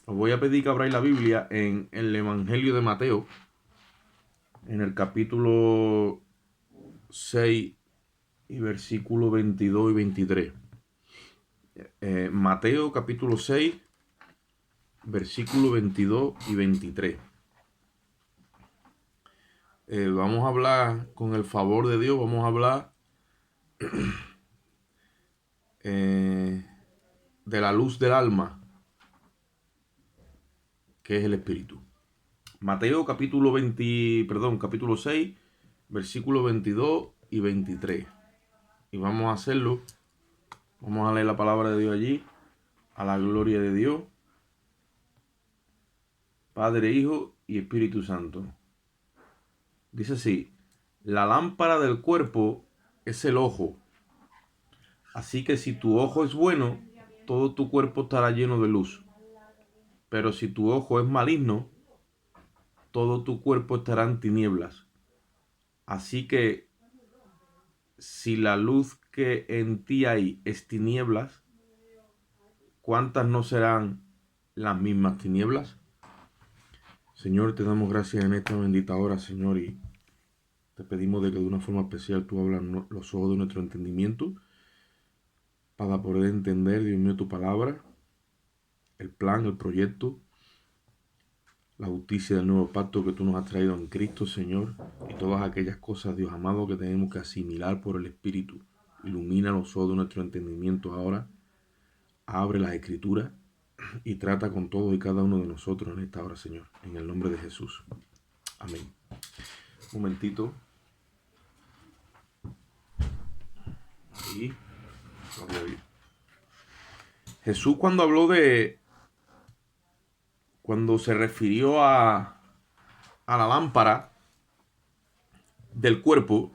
Os voy a pedir que abráis la Biblia en el Evangelio de Mateo, en el capítulo 6 y versículo 22 y 23. Mateo capítulo 6, versículo 22 y 23. Vamos a hablar, con el favor de Dios, vamos a hablar de la luz del alma, que es el Espíritu. Mateo capítulo 6, versículo 22 y 23. Y vamos a hacerlo. Vamos a leer la palabra de Dios allí, a la gloria de Dios, Padre, Hijo y Espíritu Santo. Dice así: la lámpara del cuerpo es el ojo. Así que si tu ojo es bueno, todo tu cuerpo estará lleno de luz. Pero si tu ojo es maligno, todo tu cuerpo estará en tinieblas. Así que si la luz que en ti hay es tinieblas, ¿cuántas no serán las mismas tinieblas? Señor, te damos gracias en esta bendita hora, Señor, y te pedimos de que de una forma especial tú abras los ojos de nuestro entendimiento para poder entender, Dios mío, tu palabra, el plan, el proyecto, la justicia del nuevo pacto que tú nos has traído en Cristo, Señor, y todas aquellas cosas, Dios amado, que tenemos que asimilar por el Espíritu. Ilumina los ojos de nuestro entendimiento ahora, abre las Escrituras y trata con todos y cada uno de nosotros en esta hora, Señor, en el nombre de Jesús. Amén. Un momentito. Ahí. Jesús cuando se refirió a la lámpara del cuerpo,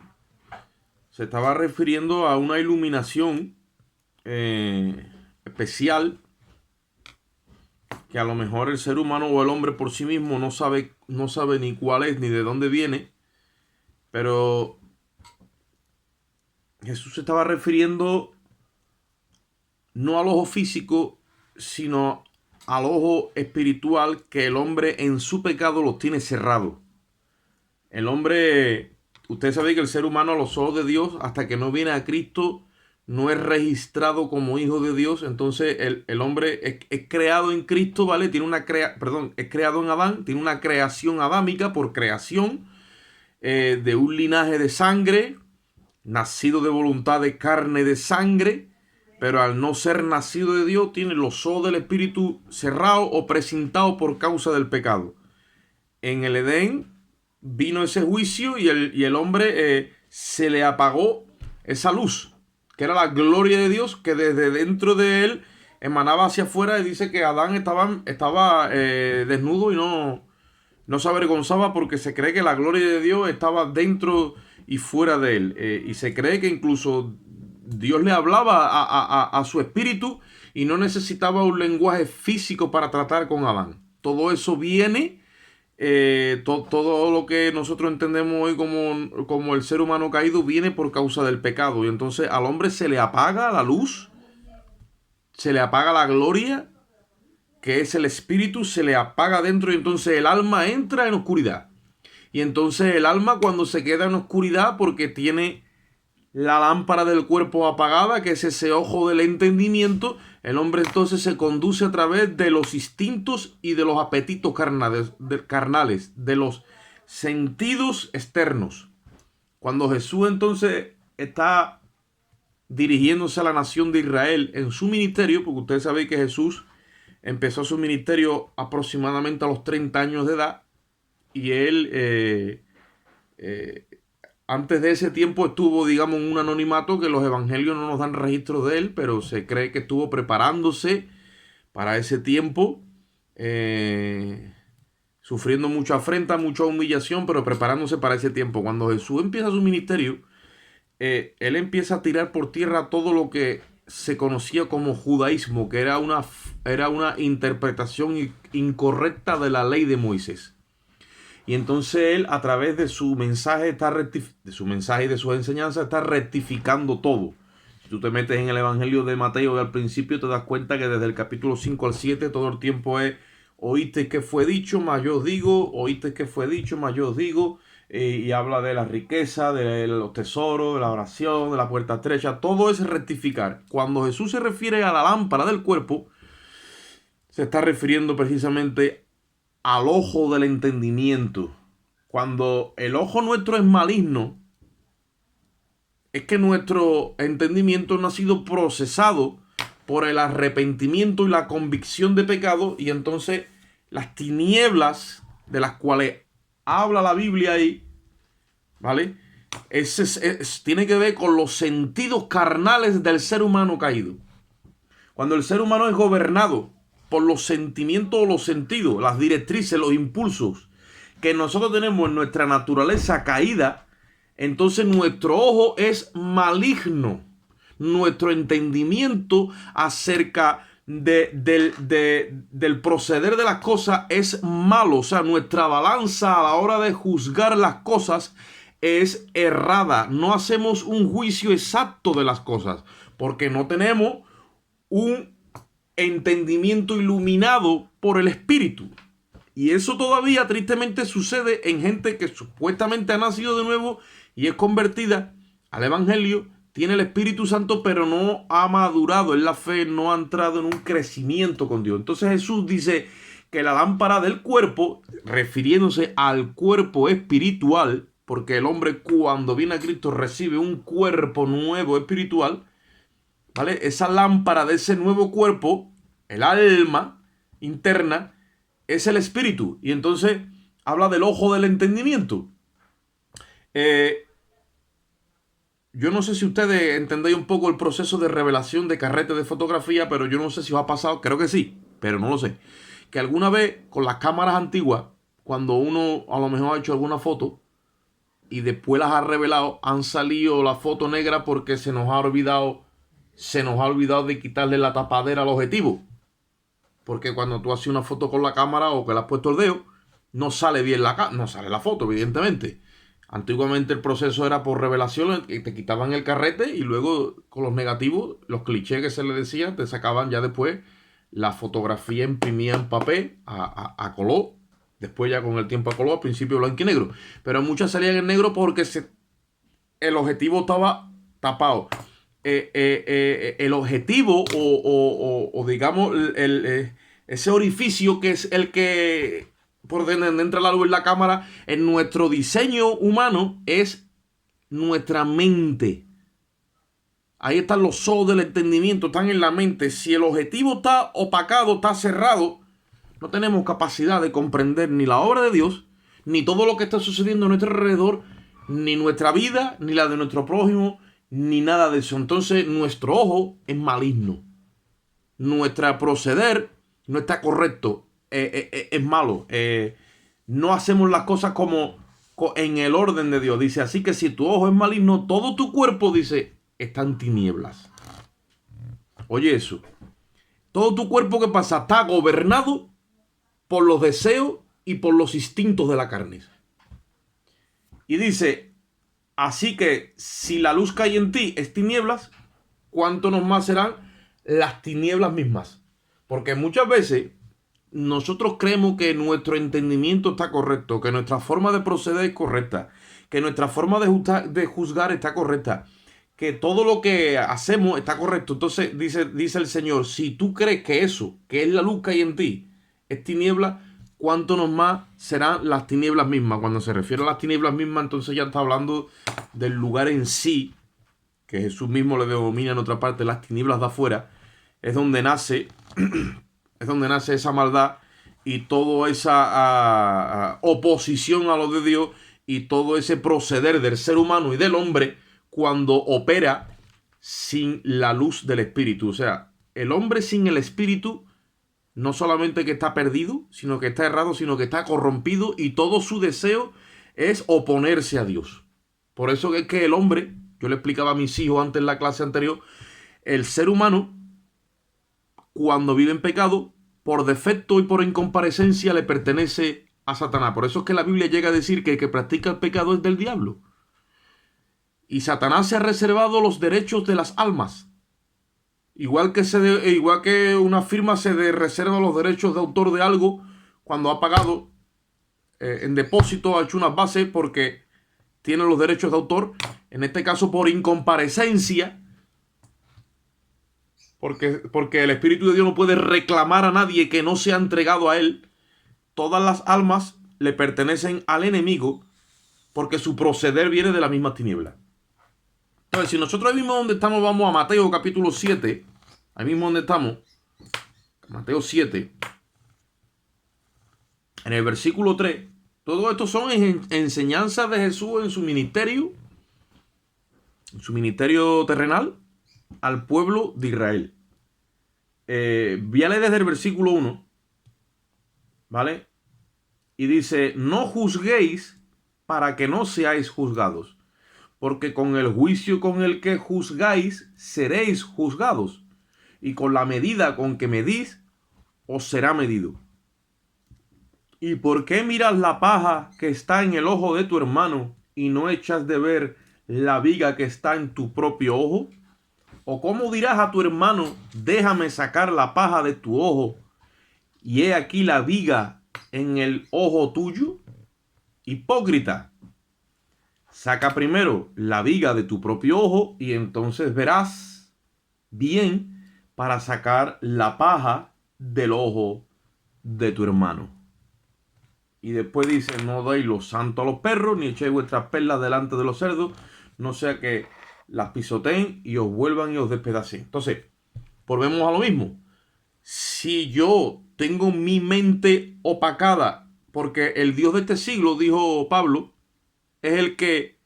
se estaba refiriendo a una iluminación especial que a lo mejor el ser humano o el hombre por sí mismo no sabe ni cuál es ni de dónde viene, pero Jesús se estaba refiriendo no al ojo físico, sino al ojo espiritual, que el hombre en su pecado los tiene cerrados. El hombre, usted sabe que el ser humano a los ojos de Dios, hasta que no viene a Cristo, no es registrado como hijo de Dios. Entonces el hombre es creado en Cristo, ¿vale? Es creado en Adán, tiene una creación adámica por creación, de un linaje de sangre, nacido de voluntad de carne de sangre, pero al no ser nacido de Dios, tiene los ojos del Espíritu cerrados o precintados por causa del pecado. En el Edén vino ese juicio y el hombre se le apagó esa luz, que era la gloria de Dios, que desde dentro de él emanaba hacia afuera, y dice que Adán estaba desnudo y no se avergonzaba, porque se cree que la gloria de Dios estaba dentro y fuera de él. Y se cree que incluso Dios le hablaba a su espíritu y no necesitaba un lenguaje físico para tratar con Adán. Todo eso viene, todo lo que nosotros entendemos hoy como el ser humano caído, viene por causa del pecado. Y entonces al hombre se le apaga la luz, se le apaga la gloria, que es el espíritu, se le apaga dentro, y entonces el alma entra en oscuridad. Y entonces el alma, cuando se queda en oscuridad porque tiene la lámpara del cuerpo apagada, que es ese ojo del entendimiento, el hombre entonces se conduce a través de los instintos y de los apetitos carnales, de los sentidos externos. Cuando Jesús entonces está dirigiéndose a la nación de Israel en su ministerio, porque ustedes saben que Jesús empezó su ministerio aproximadamente a los 30 años de edad, y él antes de ese tiempo estuvo, digamos, en un anonimato, que los evangelios no nos dan registro de él, pero se cree que estuvo preparándose para ese tiempo, sufriendo mucha afrenta, mucha humillación, pero preparándose para ese tiempo. Cuando Jesús empieza su ministerio, él empieza a tirar por tierra todo lo que se conocía como judaísmo, que era una interpretación incorrecta de la ley de Moisés. Y entonces él, a través de su mensaje, y de sus enseñanzas, está rectificando todo. Si tú te metes en el Evangelio de Mateo al principio, te das cuenta que desde el capítulo 5 al 7 todo el tiempo es oíste que fue dicho, mas yo os digo, oíste que fue dicho, mas yo os digo, y habla de la riqueza, de los tesoros, de la oración, de la puerta estrecha. Todo es rectificar. Cuando Jesús se refiere a la lámpara del cuerpo, se está refiriendo precisamente al ojo del entendimiento. Cuando el ojo nuestro es maligno, es que nuestro entendimiento no ha sido procesado por el arrepentimiento y la convicción de pecado, y entonces las tinieblas de las cuales habla la Biblia ahí, ¿vale? Tiene que ver con los sentidos carnales del ser humano caído. Cuando el ser humano es gobernado por los sentimientos o los sentidos, las directrices, los impulsos que nosotros tenemos en nuestra naturaleza caída, entonces nuestro ojo es maligno. Nuestro entendimiento acerca del proceder de las cosas es malo. O sea, nuestra balanza a la hora de juzgar las cosas es errada. No hacemos un juicio exacto de las cosas porque no tenemos un entendimiento iluminado por el Espíritu. Y eso todavía tristemente sucede en gente que supuestamente ha nacido de nuevo y es convertida al Evangelio, tiene el Espíritu Santo, pero no ha madurado en la fe, no ha entrado en un crecimiento con Dios. Entonces Jesús dice que la lámpara del cuerpo, refiriéndose al cuerpo espiritual, porque el hombre cuando viene a Cristo recibe un cuerpo nuevo espiritual, ¿vale? Esa lámpara de ese nuevo cuerpo, el alma interna, es el espíritu. Y entonces habla del ojo del entendimiento. Yo no sé si ustedes entendéis un poco el proceso de revelación de carrete de fotografía, pero yo no sé si os ha pasado, creo que sí, pero no lo sé. Que alguna vez con las cámaras antiguas, cuando uno a lo mejor ha hecho alguna foto y después las ha revelado, han salido la foto negra porque se nos ha olvidado de quitarle la tapadera al objetivo. Porque cuando tú haces una foto con la cámara o que le has puesto el dedo, no sale bien no sale la foto, evidentemente. Antiguamente el proceso era por revelación, y te quitaban el carrete y luego con los negativos, los clichés que se le decía, te sacaban ya después la fotografía imprimida en papel a color, después ya con el tiempo a color, al principio blanco y negro. Pero muchas salían en negro porque el objetivo estaba tapado. El objetivo o digamos ese orificio que es el que por donde entra la luz en la cámara en nuestro diseño humano es nuestra mente. Ahí están los ojos del entendimiento, están en la mente. Si el objetivo está opacado, está cerrado, no tenemos capacidad de comprender ni la obra de Dios, ni todo lo que está sucediendo a nuestro alrededor, ni nuestra vida, ni la de nuestro prójimo, ni nada de eso. Entonces nuestro ojo es maligno. Nuestro proceder no está correcto. Es malo. No hacemos las cosas como en el orden de Dios. Dice, así que si tu ojo es maligno, todo tu cuerpo, dice, está en tinieblas. Oye eso. Todo tu cuerpo, ¿qué pasa? Está gobernado por los deseos y por los instintos de la carne. Y dice, así que si la luz que hay en ti es tinieblas, ¿cuánto más serán las tinieblas mismas? Porque muchas veces nosotros creemos que nuestro entendimiento está correcto, que nuestra forma de proceder es correcta, que nuestra forma de juzgar está correcta, que todo lo que hacemos está correcto. Entonces dice el Señor, si tú crees que eso, que es la luz que hay en ti, es tiniebla, ¿cuánto más serán las tinieblas mismas? Cuando se refiere a las tinieblas mismas, entonces ya está hablando del lugar en sí, que Jesús mismo le denomina en otra parte las tinieblas de afuera. Es donde nace esa maldad y toda esa oposición a lo de Dios y todo ese proceder del ser humano y del hombre cuando opera sin la luz del Espíritu. O sea, el hombre sin el Espíritu no solamente que está perdido, sino que está errado, sino que está corrompido y todo su deseo es oponerse a Dios. Por eso es que el hombre, yo le explicaba a mis hijos antes en la clase anterior, el ser humano cuando vive en pecado, por defecto y por incomparecencia le pertenece a Satanás. Por eso es que la Biblia llega a decir que el que practica el pecado es del diablo. Y Satanás se ha reservado los derechos de las almas. Igual que una firma se reserva los derechos de autor de algo, cuando ha pagado en depósito, ha hecho unas bases porque tiene los derechos de autor, en este caso por incomparecencia, porque el Espíritu de Dios no puede reclamar a nadie que no se ha entregado a él. Todas las almas le pertenecen al enemigo porque su proceder viene de la misma tiniebla. Entonces, si nosotros ahí mismo donde estamos vamos a Mateo capítulo 7, ahí mismo donde estamos, Mateo 7, en el versículo 3, todo esto son enseñanzas de Jesús en su ministerio terrenal al pueblo de Israel. Voy a leer desde el versículo 1, ¿vale? Y dice, no juzguéis para que no seáis juzgados, porque con el juicio con el que juzgáis seréis juzgados, y con la medida con que medís os será medido. ¿Y por qué miras la paja que está en el ojo de tu hermano y no echas de ver la viga que está en tu propio ojo? ¿O cómo dirás a tu hermano, déjame sacar la paja de tu ojo, y he aquí la viga en el ojo tuyo? Hipócrita, saca primero la viga de tu propio ojo y entonces verás bien para sacar la paja del ojo de tu hermano. Y después dice, no deis lo santo a los perros, ni echéis vuestras perlas delante de los cerdos, no sea que las pisoteen y os vuelvan y os despedacen. Entonces, volvemos a lo mismo. Si yo tengo mi mente opacada, porque el Dios de este siglo, dijo Pablo, es el que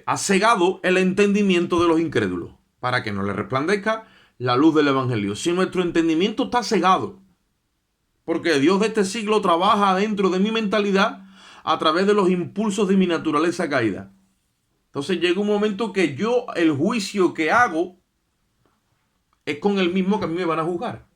ha cegado el entendimiento de los incrédulos, para que no les resplandezca la luz del evangelio. Si nuestro entendimiento está cegado, porque Dios de este siglo trabaja dentro de mi mentalidad a través de los impulsos de mi naturaleza caída. Entonces llega un momento que yo, el juicio que hago, es con el mismo que a mí me van a juzgar.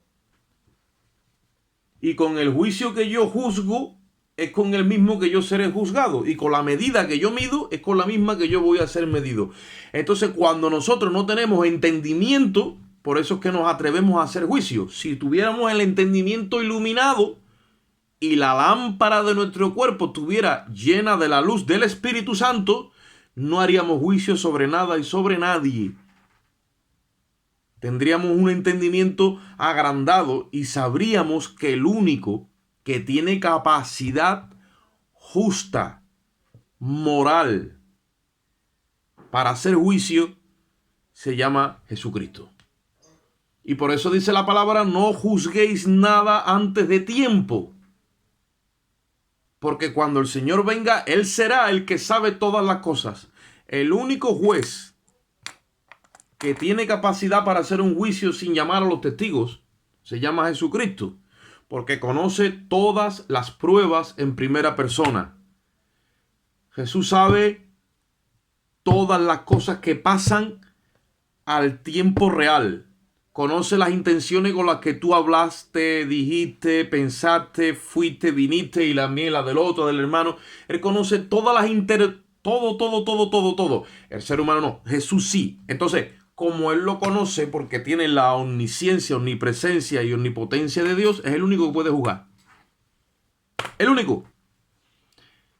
Y con el juicio que yo juzgo, es con el mismo que yo seré juzgado. Y con la medida que yo mido, es con la misma que yo voy a ser medido. Entonces, cuando nosotros no tenemos entendimiento, por eso es que nos atrevemos a hacer juicio. Si tuviéramos el entendimiento iluminado y la lámpara de nuestro cuerpo estuviera llena de la luz del Espíritu Santo, no haríamos juicio sobre nada y sobre nadie. Tendríamos un entendimiento agrandado y sabríamos que el único que tiene capacidad justa, moral, para hacer juicio, se llama Jesucristo. Y por eso dice la palabra, no juzguéis nada antes de tiempo. Porque cuando el Señor venga, Él será el que sabe todas las cosas. El único juez que tiene capacidad para hacer un juicio sin llamar a los testigos se llama Jesucristo, porque conoce todas las pruebas en primera persona. Jesús sabe todas las cosas que pasan al tiempo real. Conoce las intenciones con las que tú hablaste, dijiste, pensaste, fuiste, viniste y la mía, la del otro, del hermano. Él conoce todas las todo. El ser humano no, Jesús sí. Entonces, como Él lo conoce porque tiene la omnisciencia, omnipresencia y omnipotencia de Dios, es el único que puede juzgar. El único.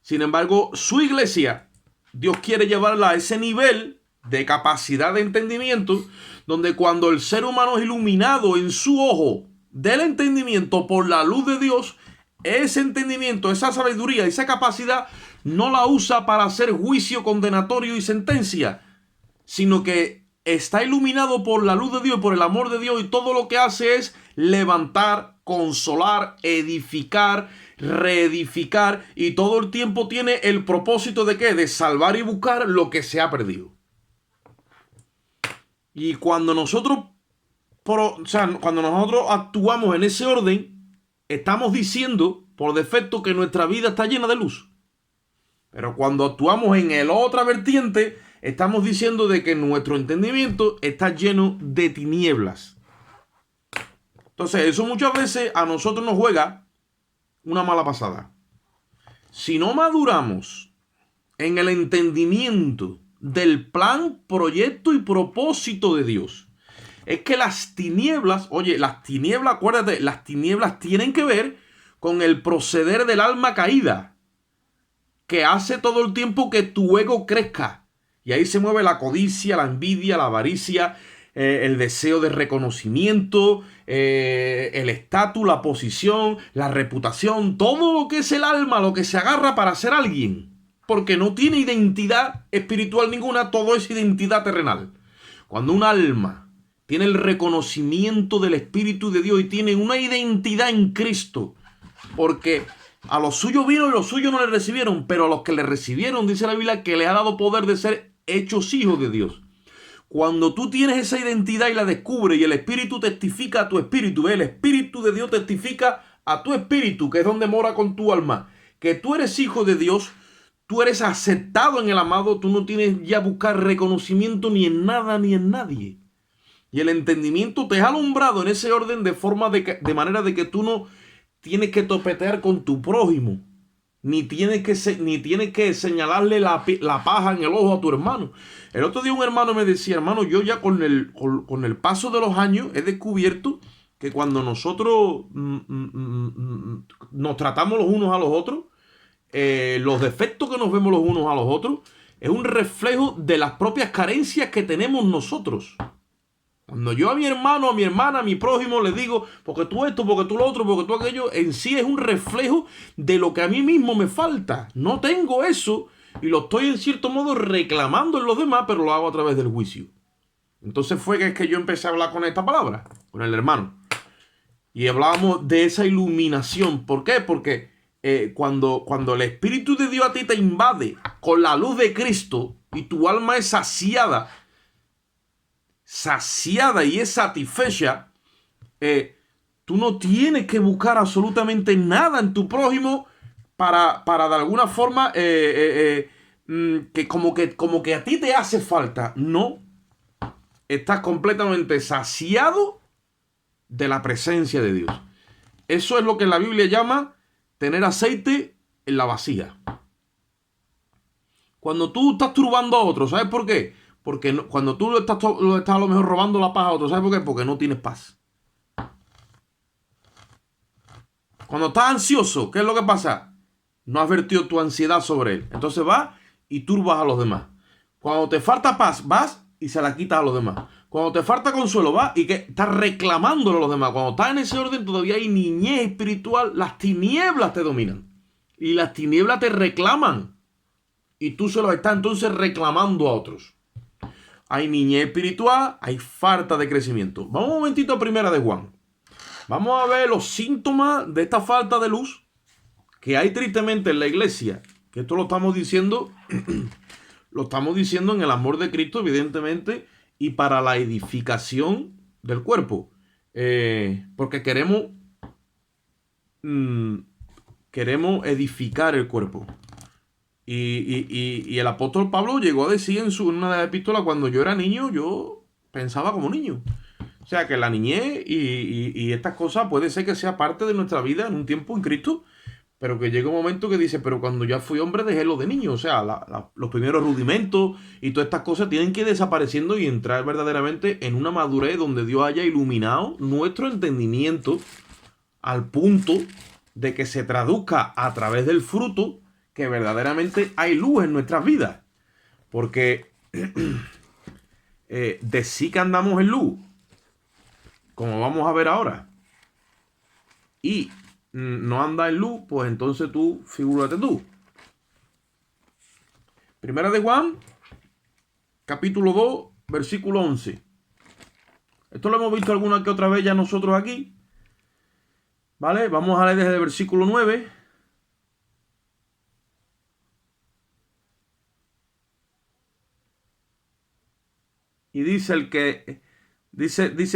Sin embargo, su iglesia, Dios quiere llevarla a ese nivel de capacidad de entendimiento, donde cuando el ser humano es iluminado en su ojo del entendimiento por la luz de Dios, ese entendimiento, esa sabiduría, esa capacidad, no la usa para hacer juicio condenatorio y sentencia, sino que está iluminado por la luz de Dios, por el amor de Dios, y todo lo que hace es levantar, consolar, edificar, reedificar, y todo el tiempo tiene el propósito de ¿qué? De salvar y buscar lo que se ha perdido. Y cuando nosotros actuamos en ese orden, estamos diciendo por defecto que nuestra vida está llena de luz. Pero cuando actuamos en la otra vertiente, estamos diciendo de que nuestro entendimiento está lleno de tinieblas. Entonces, eso muchas veces a nosotros nos juega una mala pasada. Si no maduramos en el entendimiento del plan, proyecto y propósito de Dios, Es que las tinieblas, oye, las tinieblas, acuérdate, las tinieblas tienen que ver con el proceder del alma caída, que hace todo el tiempo que tu ego crezca. Y ahí se mueve la codicia, la envidia, la avaricia, el deseo de reconocimiento, el estatus, la posición, la reputación, todo lo que es el alma, lo que se agarra para ser alguien. Porque no tiene identidad espiritual ninguna, todo es identidad terrenal. Cuando un alma tiene el reconocimiento del Espíritu de Dios y tiene una identidad en Cristo, porque a los suyos vino y los suyos no le recibieron, pero a los que le recibieron, dice la Biblia, que les ha dado poder de ser hechos hijos de Dios. Cuando tú tienes esa identidad y la descubres y el Espíritu testifica a tu espíritu, el Espíritu de Dios testifica a tu espíritu, que es donde mora con tu alma, que tú eres hijo de Dios, tú eres aceptado en el amado, tú no tienes ya buscar reconocimiento ni en nada ni en nadie. Y el entendimiento te ha alumbrado en ese orden de manera de que tú no tienes que topetear con tu prójimo, ni tienes que señalarle la paja en el ojo a tu hermano. El otro día un hermano me decía, hermano, yo ya con el paso de los años he descubierto que cuando nosotros nos tratamos los unos a los otros, los defectos que nos vemos los unos a los otros, es un reflejo de las propias carencias que tenemos nosotros. Cuando yo a mi hermano, a mi hermana, a mi prójimo le digo, porque tú esto, porque tú lo otro, porque tú aquello, en sí es un reflejo de lo que a mí mismo me falta. No tengo eso y lo estoy en cierto modo reclamando en los demás, pero lo hago a través del juicio. Entonces fue que yo empecé a hablar con esta palabra, con el hermano. Y hablábamos de esa iluminación. ¿Por qué? Porque cuando el Espíritu de Dios a ti te invade con la luz de Cristo y tu alma es saciada y es satisfecha, tú no tienes que buscar absolutamente nada en tu prójimo para de alguna forma que como que a ti te hace falta. No, estás completamente saciado de la presencia de Dios. Eso es lo que la Biblia llama tener aceite en la vasija. Cuando tú estás turbando a otro, ¿sabes por qué? Porque cuando tú lo estás a lo mejor robando la paz a otro, ¿sabes por qué? Porque no tienes paz. Cuando estás ansioso, ¿qué es lo que pasa? No has vertido tu ansiedad sobre él. Entonces vas y turbas a los demás. Cuando te falta paz, vas y se la quitas a los demás. Cuando te falta consuelo, vas y que estás reclamándolo a los demás. Cuando estás en ese orden, todavía hay niñez espiritual. Las tinieblas te dominan. Y las tinieblas te reclaman. Y tú se los estás entonces reclamando a otros. Hay niñez espiritual, hay falta de crecimiento. Vamos un momentito a Primera de Juan. Vamos a ver los síntomas de esta falta de luz que hay tristemente en la iglesia. Que esto lo estamos diciendo, lo estamos diciendo en el amor de Cristo, evidentemente, y para la edificación del cuerpo. Porque queremos edificar el cuerpo. Y el apóstol Pablo llegó a decir en una de las epístolas, cuando yo era niño, yo pensaba como niño. O sea, que la niñez y estas cosas puede ser que sea parte de nuestra vida en un tiempo en Cristo, pero que llega un momento que dice, pero cuando ya fui hombre dejé lo de niño. O sea, los primeros rudimentos y todas estas cosas tienen que ir desapareciendo y entrar verdaderamente en una madurez donde Dios haya iluminado nuestro entendimiento al punto de que se traduzca a través del fruto que verdaderamente hay luz en nuestras vidas. Porque de sí que andamos en luz, como vamos a ver ahora, y no anda en luz, pues entonces tú, figúrate tú. Primera de Juan, capítulo 2, versículo 11. Esto lo hemos visto alguna que otra vez ya nosotros aquí. ¿Vale? Vamos a leer desde el versículo 9. Y dice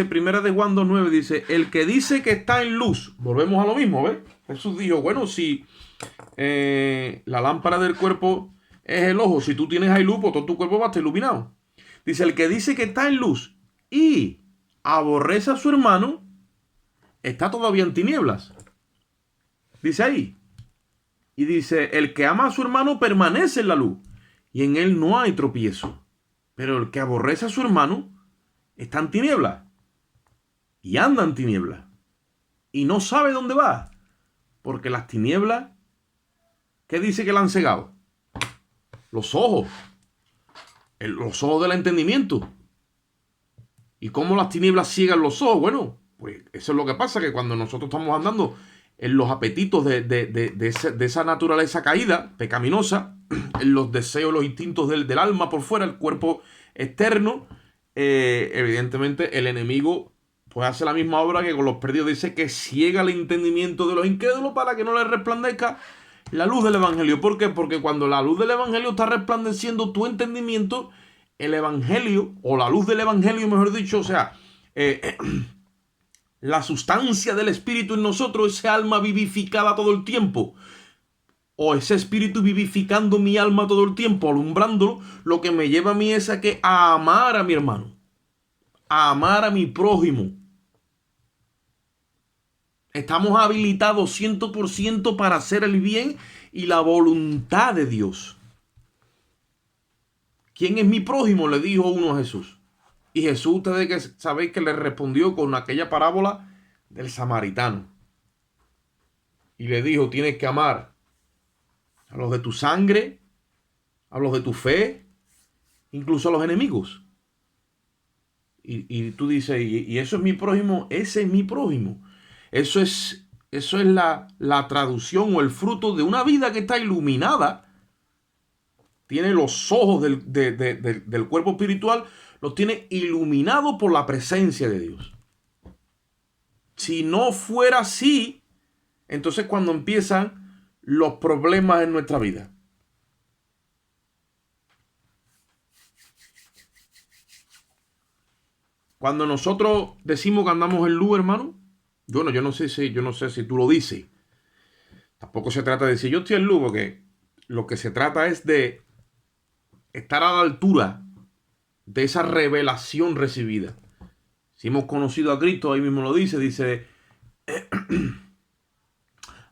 Primera de Juan 2:9, dice, el que dice que está en luz, volvemos a lo mismo, ¿ves? Jesús dijo, bueno, si la lámpara del cuerpo es el ojo, si tú tienes ahí luz, pues todo tu cuerpo va a estar iluminado. Dice, el que dice que está en luz y aborrece a su hermano, está todavía en tinieblas. Dice ahí. Y dice, el que ama a su hermano permanece en la luz, y en él no hay tropiezo. Pero el que aborrece a su hermano está en tinieblas. y anda en tinieblas y no sabe dónde va, porque las tinieblas, ¿qué dice que le han cegado? Los ojos, los ojos del entendimiento. ¿Y cómo las tinieblas ciegan los ojos? Bueno, pues eso es lo que pasa, que cuando nosotros estamos andando en los apetitos de esa naturaleza caída, pecaminosa, en los deseos, los instintos del alma por fuera, el cuerpo externo, evidentemente el enemigo pues hace la misma obra que con los perdidos. Dice que ciega el entendimiento de los incrédulos para que no les resplandezca la luz del evangelio. ¿Por qué? Porque cuando la luz del evangelio está resplandeciendo tu entendimiento, el evangelio, o la luz del evangelio, mejor dicho, o sea, la sustancia del espíritu en nosotros, ese alma vivificada todo el tiempo, o ese espíritu vivificando mi alma todo el tiempo, alumbrándolo, lo que me lleva a mí es a amar a mi hermano, a amar a mi prójimo. Estamos habilitados 100% para hacer el bien y la voluntad de Dios. ¿Quién es mi prójimo?, le dijo uno a Jesús. Y Jesús, ustedes que sabéis que le respondió con aquella parábola del samaritano. Y le dijo, tienes que amar a los de tu sangre, a los de tu fe, incluso a los enemigos. Y tú dices, ¿y eso es mi prójimo? Ese es mi prójimo. Eso es la traducción o el fruto de una vida que está iluminada. Tiene los ojos del cuerpo espiritual, los tiene iluminados por la presencia de Dios. Si no fuera así, entonces cuando empiezan los problemas en nuestra vida. Cuando nosotros decimos que andamos en luz, hermano, yo no sé si tú lo dices. Tampoco se trata de decir yo estoy en luz, porque lo que se trata es de estar a la altura de esa revelación recibida. Si hemos conocido a Cristo, ahí mismo lo dice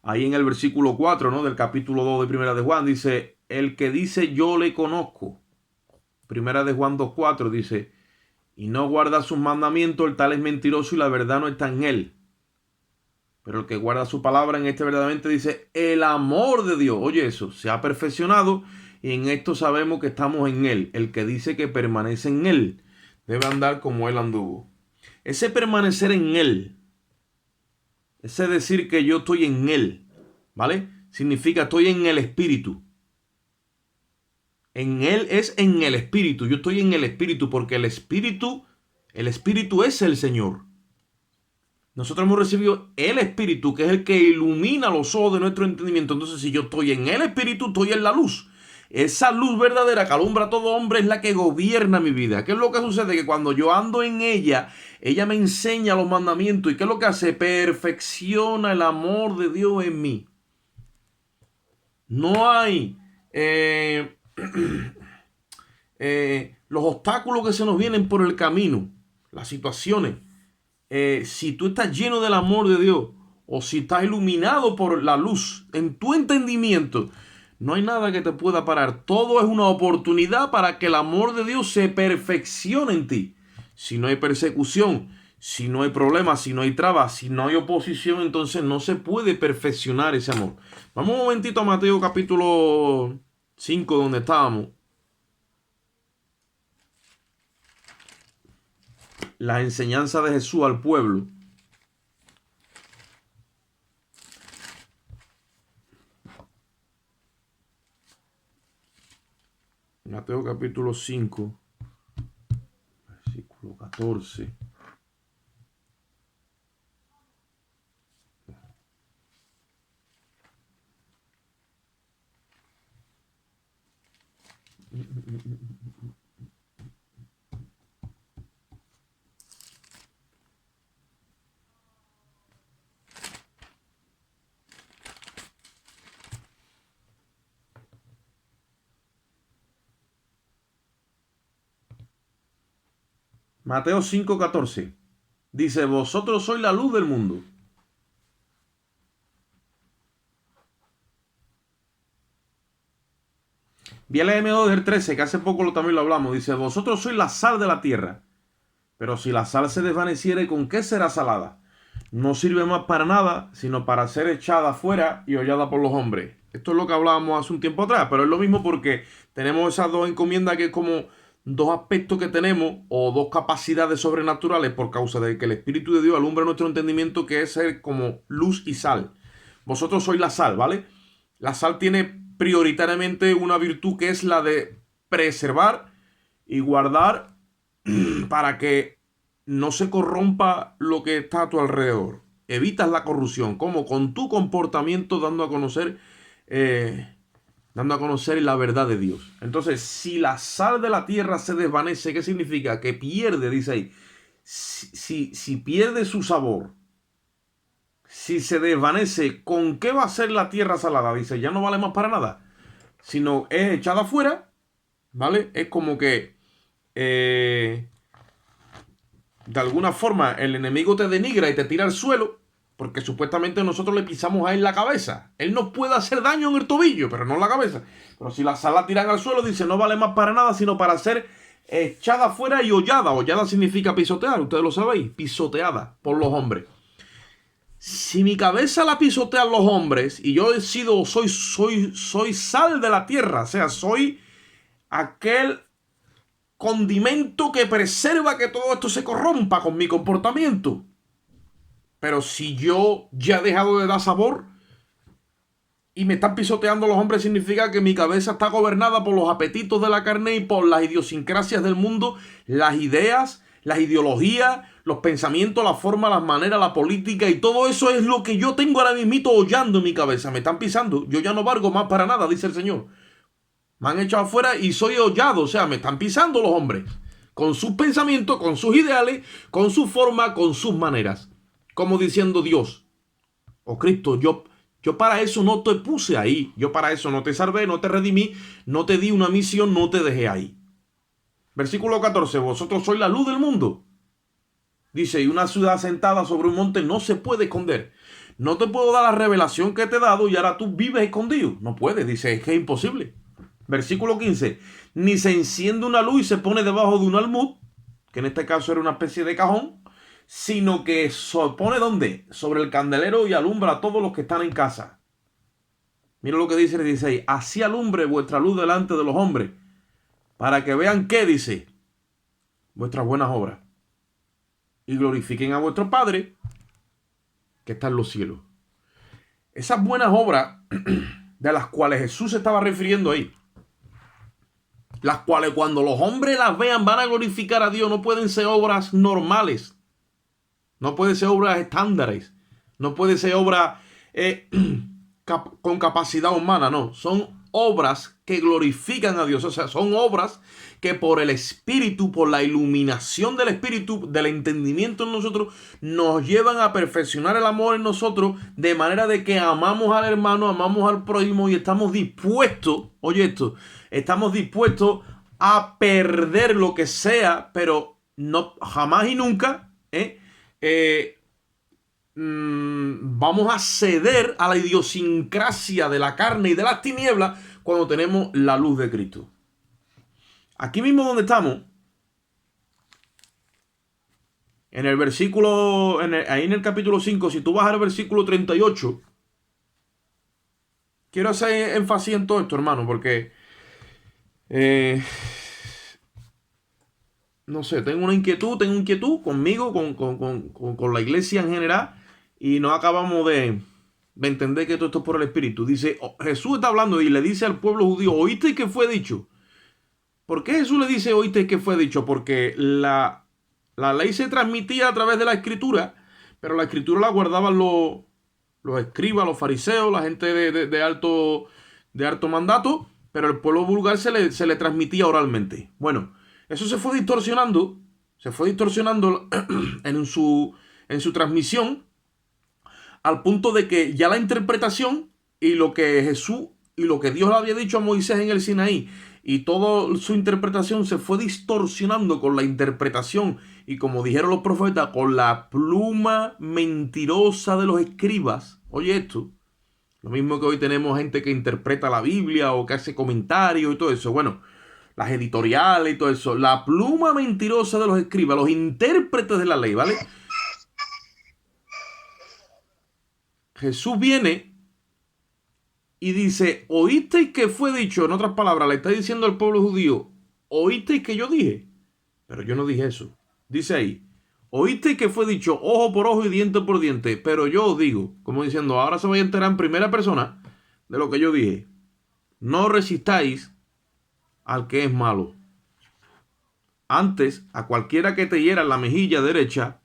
ahí en el versículo 4, ¿no?, del capítulo 2 de Primera de Juan, dice, el que dice yo le conozco. Primera de Juan 2:4 dice, y no guarda sus mandamientos, el tal es mentiroso y la verdad no está en él. Pero el que guarda su palabra, en este verdaderamente dice, el amor de Dios, oye eso, se ha perfeccionado y en esto sabemos que estamos en él. El que dice que permanece en él debe andar como él anduvo. Ese permanecer en él, ese decir que yo estoy en él, ¿vale? Significa estoy en el espíritu. En él es en el espíritu. Yo estoy en el espíritu porque el espíritu es el Señor. Nosotros hemos recibido el espíritu, que es el que ilumina los ojos de nuestro entendimiento. Entonces, si yo estoy en el espíritu, estoy en la luz. Esa luz verdadera que alumbra a todo hombre es la que gobierna mi vida. ¿Qué es lo que sucede? Que cuando yo ando en ella, ella me enseña los mandamientos. ¿Y qué es lo que hace? Perfecciona el amor de Dios en mí. No hay los obstáculos que se nos vienen por el camino, las situaciones. Si tú estás lleno del amor de Dios, o si estás iluminado por la luz en tu entendimiento, no hay nada que te pueda parar. Todo es una oportunidad para que el amor de Dios se perfeccione en ti. Si no hay persecución, si no hay problemas, si no hay trabas, si no hay oposición, entonces no se puede perfeccionar ese amor. Vamos un momentito a Mateo capítulo 5, donde estábamos. La enseñanza de Jesús al pueblo. Mateo capítulo 5, versículo 14. Mateo 5:14 dice, vosotros sois la luz del mundo. Vi el M2 del 13, que hace poco también lo hablamos. Dice, vosotros sois la sal de la tierra. Pero si la sal se desvaneciere, ¿con qué será salada? No sirve más para nada, sino para ser echada fuera y hollada por los hombres. Esto es lo que hablábamos hace un tiempo atrás, pero es lo mismo porque tenemos esas dos encomiendas que es como dos aspectos que tenemos o dos capacidades sobrenaturales por causa de que el Espíritu de Dios alumbra nuestro entendimiento, que es ser como luz y sal. Vosotros sois la sal, ¿vale? La sal tiene prioritariamente una virtud que es la de preservar y guardar para que no se corrompa lo que está a tu alrededor. Evitas la corrupción, como con tu comportamiento dando a conocer la verdad de Dios. Entonces, si la sal de la tierra se desvanece, ¿qué significa? Que pierde, dice ahí. Si pierde su sabor, si se desvanece, ¿con qué va a ser la tierra salada? Dice, ya no vale más para nada, sino es echada afuera, ¿vale? Es como que de alguna forma el enemigo te denigra y te tira al suelo, porque supuestamente nosotros le pisamos a él la cabeza. Él nos puede hacer daño en el tobillo, pero no en la cabeza. Pero si la sal la tiran al suelo, dice, no vale más para nada, sino para ser echada afuera y hollada. Hollada significa pisotear, ustedes lo sabéis, pisoteada por los hombres. Si mi cabeza la pisotean los hombres y yo decido, soy sal de la tierra, o sea, soy aquel condimento que preserva que todo esto se corrompa con mi comportamiento. Pero si yo ya he dejado de dar sabor y me están pisoteando los hombres, significa que mi cabeza está gobernada por los apetitos de la carne y por las idiosincrasias del mundo, las ideas, las ideologías, los pensamientos, la forma, las maneras, la política, y todo eso es lo que yo tengo ahora mismo hollando en mi cabeza. Me están pisando. Yo ya no valgo más para nada, dice el Señor. Me han echado afuera y soy hollado. O sea, me están pisando los hombres. Con sus pensamientos, con sus ideales, con su forma, con sus maneras. Como diciendo Dios, o Cristo, yo para eso no te puse ahí. Yo para eso no te salvé, no te redimí, no te di una misión, no te dejé ahí. Versículo 14, vosotros sois la luz del mundo. Dice, y una ciudad asentada sobre un monte no se puede esconder. No te puedo dar la revelación que te he dado y ahora tú vives escondido. No puedes, dice, es que es imposible. Versículo 15, ni se enciende una luz y se pone debajo de un almud, que en este caso era una especie de cajón, sino que se pone ¿dónde? Sobre el candelero y alumbra a todos los que están en casa. Mira lo que dice el 16, así alumbre vuestra luz delante de los hombres, para que vean qué dice, vuestras buenas obras, y glorifiquen a vuestro Padre que está en los cielos. Esas buenas obras de las cuales Jesús se estaba refiriendo ahí, las cuales cuando los hombres las vean van a glorificar a Dios, no pueden ser obras normales, no pueden ser obras estándares, no pueden ser obras con capacidad humana, no, son obras que glorifican a Dios, o sea, son obras que por el Espíritu, por la iluminación del Espíritu, del entendimiento en nosotros, nos llevan a perfeccionar el amor en nosotros, de manera de que amamos al hermano, amamos al prójimo y estamos dispuestos, oye esto, estamos dispuestos a perder lo que sea, pero no jamás y nunca, vamos a ceder a la idiosincrasia de la carne y de las tinieblas cuando tenemos la luz de Cristo. Aquí mismo donde estamos, en el versículo, ahí en el capítulo 5, si tú vas al versículo 38, quiero hacer énfasis en todo esto, hermano, porque no sé, tengo una inquietud conmigo, con la iglesia en general, y no acabamos de entender que todo esto es por el Espíritu. Dice, Jesús está hablando y le dice al pueblo judío, ¿oíste que fue dicho? ¿Por qué Jesús le dice, oíste que fue dicho? Porque la ley se transmitía a través de la Escritura, pero la Escritura la guardaban los escribas, los fariseos, la gente de alto mandato, pero el pueblo vulgar se le transmitía oralmente. Bueno, eso se fue distorsionando en su transmisión, al punto de que ya la interpretación y lo que Jesús y lo que Dios le había dicho a Moisés en el Sinaí y toda su interpretación se fue distorsionando con la interpretación y, como dijeron los profetas, con la pluma mentirosa de los escribas. Oye esto, lo mismo que hoy tenemos gente que interpreta la Biblia o que hace comentarios y todo eso. Bueno, las editoriales y todo eso. La pluma mentirosa de los escribas, los intérpretes de la ley, ¿vale? Jesús viene y dice, oísteis que fue dicho, en otras palabras, le está diciendo al pueblo judío, oísteis que yo dije, pero yo no dije eso. Dice ahí, oísteis que fue dicho ojo por ojo y diente por diente, pero yo os digo, como diciendo, ahora se vaya a enterar en primera persona de lo que yo dije. No resistáis al que es malo. Antes, a cualquiera que te hiera la mejilla derecha,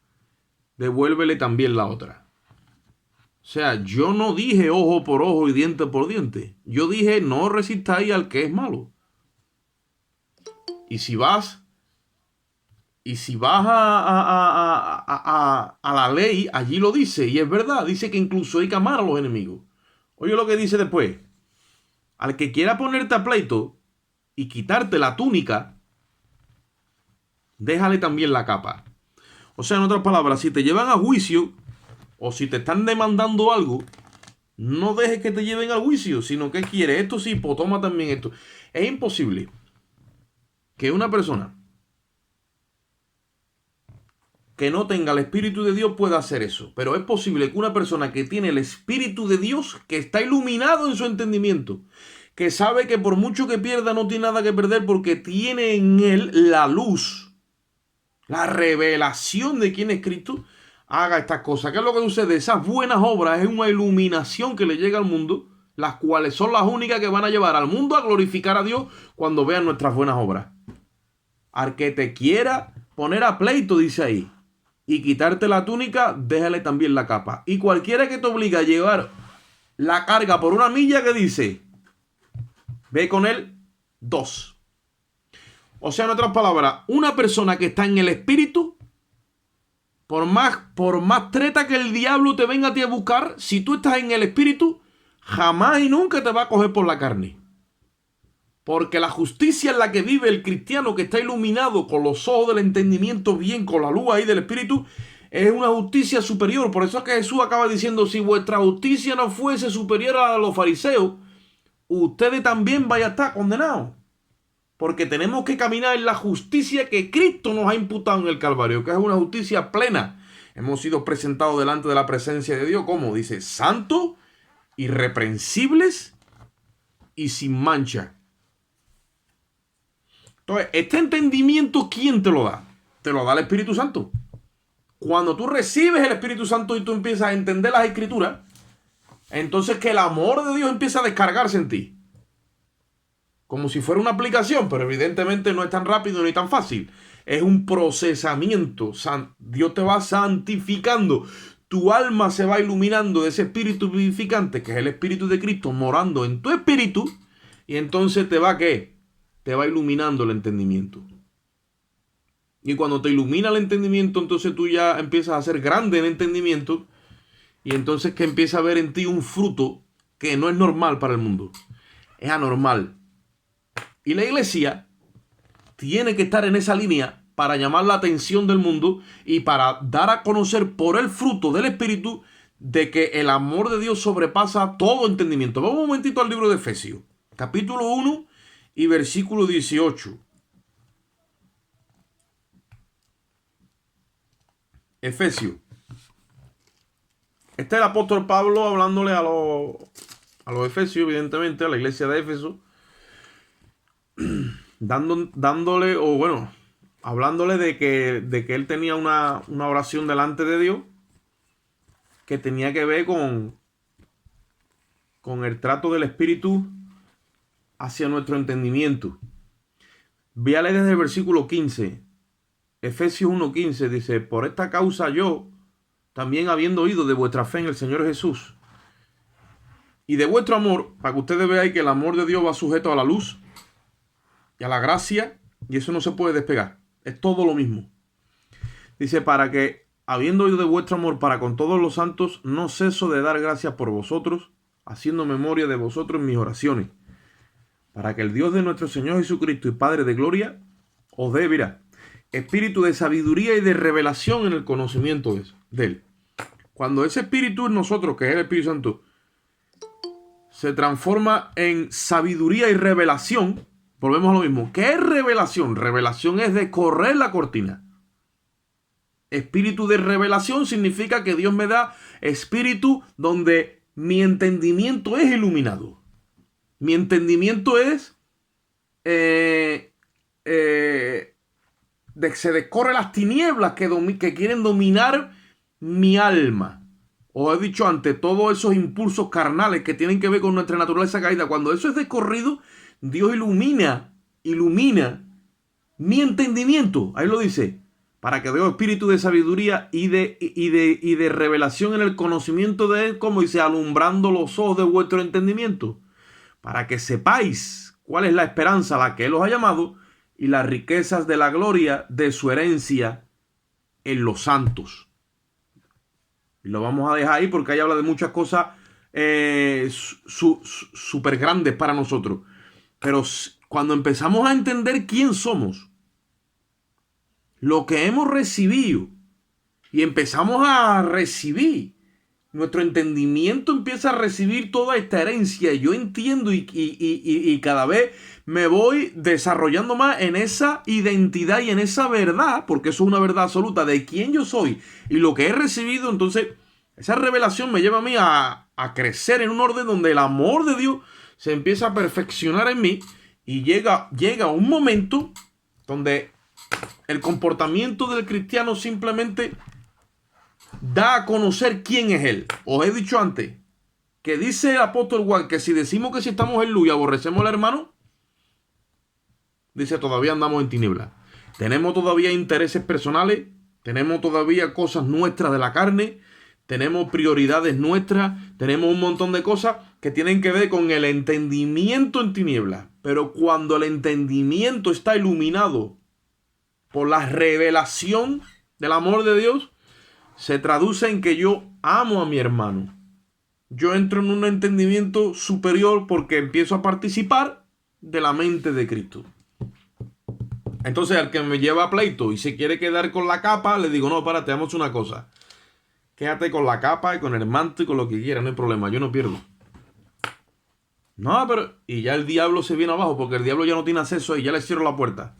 devuélvele también la otra. O sea, yo no dije ojo por ojo y diente por diente. Yo dije no resistáis al que es malo. Y si vas a la ley, allí lo dice. Y es verdad, dice que incluso hay que amar a los enemigos. Oye lo que dice después. Al que quiera ponerte a pleito y quitarte la túnica, déjale también la capa. O sea, en otras palabras, si te llevan a juicio o si te están demandando algo, no dejes que te lleven al juicio, sino que quieres esto sí, pues toma también esto. Es imposible que una persona que no tenga el Espíritu de Dios pueda hacer eso. Pero es posible que una persona que tiene el Espíritu de Dios, que está iluminado en su entendimiento, que sabe que por mucho que pierda no tiene nada que perder porque tiene en él la luz, la revelación de quién es Cristo, haga estas cosas. ¿Qué es lo que sucede? Esas buenas obras es una iluminación que le llega al mundo, las cuales son las únicas que van a llevar al mundo a glorificar a Dios cuando vean nuestras buenas obras. Al que te quiera poner a pleito, dice ahí, y quitarte la túnica, déjale también la capa. Y cualquiera que te obligue a llevar la carga por una milla, que dice, ve con él 2. O sea, en otras palabras, una persona que está en el Espíritu, por más treta que el diablo te venga a ti a buscar, si tú estás en el Espíritu, jamás y nunca te va a coger por la carne. Porque la justicia en la que vive el cristiano que está iluminado con los ojos del entendimiento bien, con la luz ahí del Espíritu, es una justicia superior. Por eso es que Jesús acaba diciendo, si vuestra justicia no fuese superior a la de los fariseos, ustedes también vayan a estar condenados. Porque tenemos que caminar en la justicia que Cristo nos ha imputado en el Calvario, que es una justicia plena. Hemos sido presentados delante de la presencia de Dios, como dice, santos, irreprensibles y sin mancha. Entonces, este entendimiento, ¿quién te lo da? Te lo da el Espíritu Santo. Cuando tú recibes el Espíritu Santo y tú empiezas a entender las Escrituras, entonces que el amor de Dios empieza a descargarse en ti. Como si fuera una aplicación, pero evidentemente no es tan rápido ni tan fácil. Es un procesamiento. Dios te va santificando. Tu alma se va iluminando de ese espíritu vivificante, que es el Espíritu de Cristo, morando en tu espíritu. Y entonces te va, ¿qué? Te va iluminando el entendimiento. Y cuando te ilumina el entendimiento, entonces tú ya empiezas a ser grande en entendimiento. Y entonces que empieza a ver en ti un fruto que no es normal para el mundo. Es anormal. Y la iglesia tiene que estar en esa línea para llamar la atención del mundo y para dar a conocer por el fruto del Espíritu de que el amor de Dios sobrepasa todo entendimiento. Vamos un momentito al libro de Efesios, capítulo 1 y versículo 18. Efesios. Este es el apóstol Pablo hablándole a los efesios, evidentemente, a la iglesia de Éfeso. Dándole, o bueno, hablándole de que él tenía una oración delante de Dios que tenía que ver con el trato del Espíritu hacia nuestro entendimiento. Véale desde el versículo 15. Efesios 1:15 dice, por esta causa yo, también habiendo oído de vuestra fe en el Señor Jesús y de vuestro amor, para que ustedes vean que el amor de Dios va sujeto a la luz y a la gracia, y eso no se puede despegar. Es todo lo mismo. Dice, para que, habiendo oído de vuestro amor para con todos los santos, no ceso de dar gracias por vosotros, haciendo memoria de vosotros en mis oraciones, para que el Dios de nuestro Señor Jesucristo y Padre de gloria os dé, mira, espíritu de sabiduría y de revelación en el conocimiento de Él. Cuando ese espíritu en nosotros, que es el Espíritu Santo, se transforma en sabiduría y revelación, volvemos a lo mismo. ¿Qué es revelación? Revelación es de correr la cortina. Espíritu de revelación significa que Dios me da espíritu donde mi entendimiento es iluminado. Mi entendimiento es se descorre las tinieblas que quieren dominar mi alma. Os he dicho antes, todos esos impulsos carnales que tienen que ver con nuestra naturaleza caída, cuando eso es descorrido, Dios ilumina mi entendimiento. Ahí lo dice, para que dé espíritu de sabiduría y de revelación en el conocimiento de Él, como dice, alumbrando los ojos de vuestro entendimiento, para que sepáis cuál es la esperanza a la que Él os ha llamado y las riquezas de la gloria de su herencia en los santos. Y lo vamos a dejar ahí porque ahí habla de muchas cosas súper grandes para nosotros. Pero cuando empezamos a entender quién somos, lo que hemos recibido, y empezamos a recibir, nuestro entendimiento empieza a recibir toda esta herencia. Yo entiendo y cada vez me voy desarrollando más en esa identidad y en esa verdad, porque eso es una verdad absoluta de quién yo soy y lo que he recibido. Entonces, esa revelación me lleva a mí a crecer en un orden donde el amor de Dios se empieza a perfeccionar en mí y llega un momento donde el comportamiento del cristiano simplemente da a conocer quién es Él. Os he dicho antes que dice el apóstol Juan que si decimos que si estamos en luz y aborrecemos al hermano, dice, todavía andamos en tinieblas. Tenemos todavía intereses personales, tenemos todavía cosas nuestras de la carne, tenemos prioridades nuestras, tenemos un montón de cosas que tienen que ver con el entendimiento en tinieblas. Pero cuando el entendimiento está iluminado por la revelación del amor de Dios, se traduce en que yo amo a mi hermano. Yo entro en un entendimiento superior porque empiezo a participar de la mente de Cristo. Entonces, al que me lleva a pleito y se quiere quedar con la capa, le digo, no, párate, hagamos una cosa. Quédate con la capa y con el manto y con lo que quieras, no hay problema, yo no pierdo. No, pero... Y ya el diablo se viene abajo porque el diablo ya no tiene acceso y ya le cierro la puerta.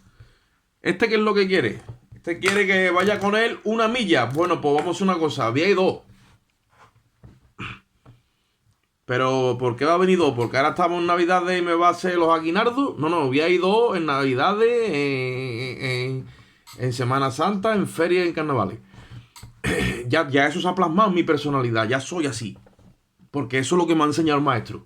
¿Qué es lo que quiere? Este quiere que vaya con él 1 milla. Bueno, pues vamos a hacer una cosa. Había ido 2. Pero, ¿por qué va a venir 2? ¿Porque ahora estamos en Navidades y me va a hacer los aguinaldos? No, había ido en Navidades, en Semana Santa, en ferias, en carnavales. Ya eso se ha plasmado en mi personalidad. Ya soy así. Porque eso es lo que me ha enseñado el maestro.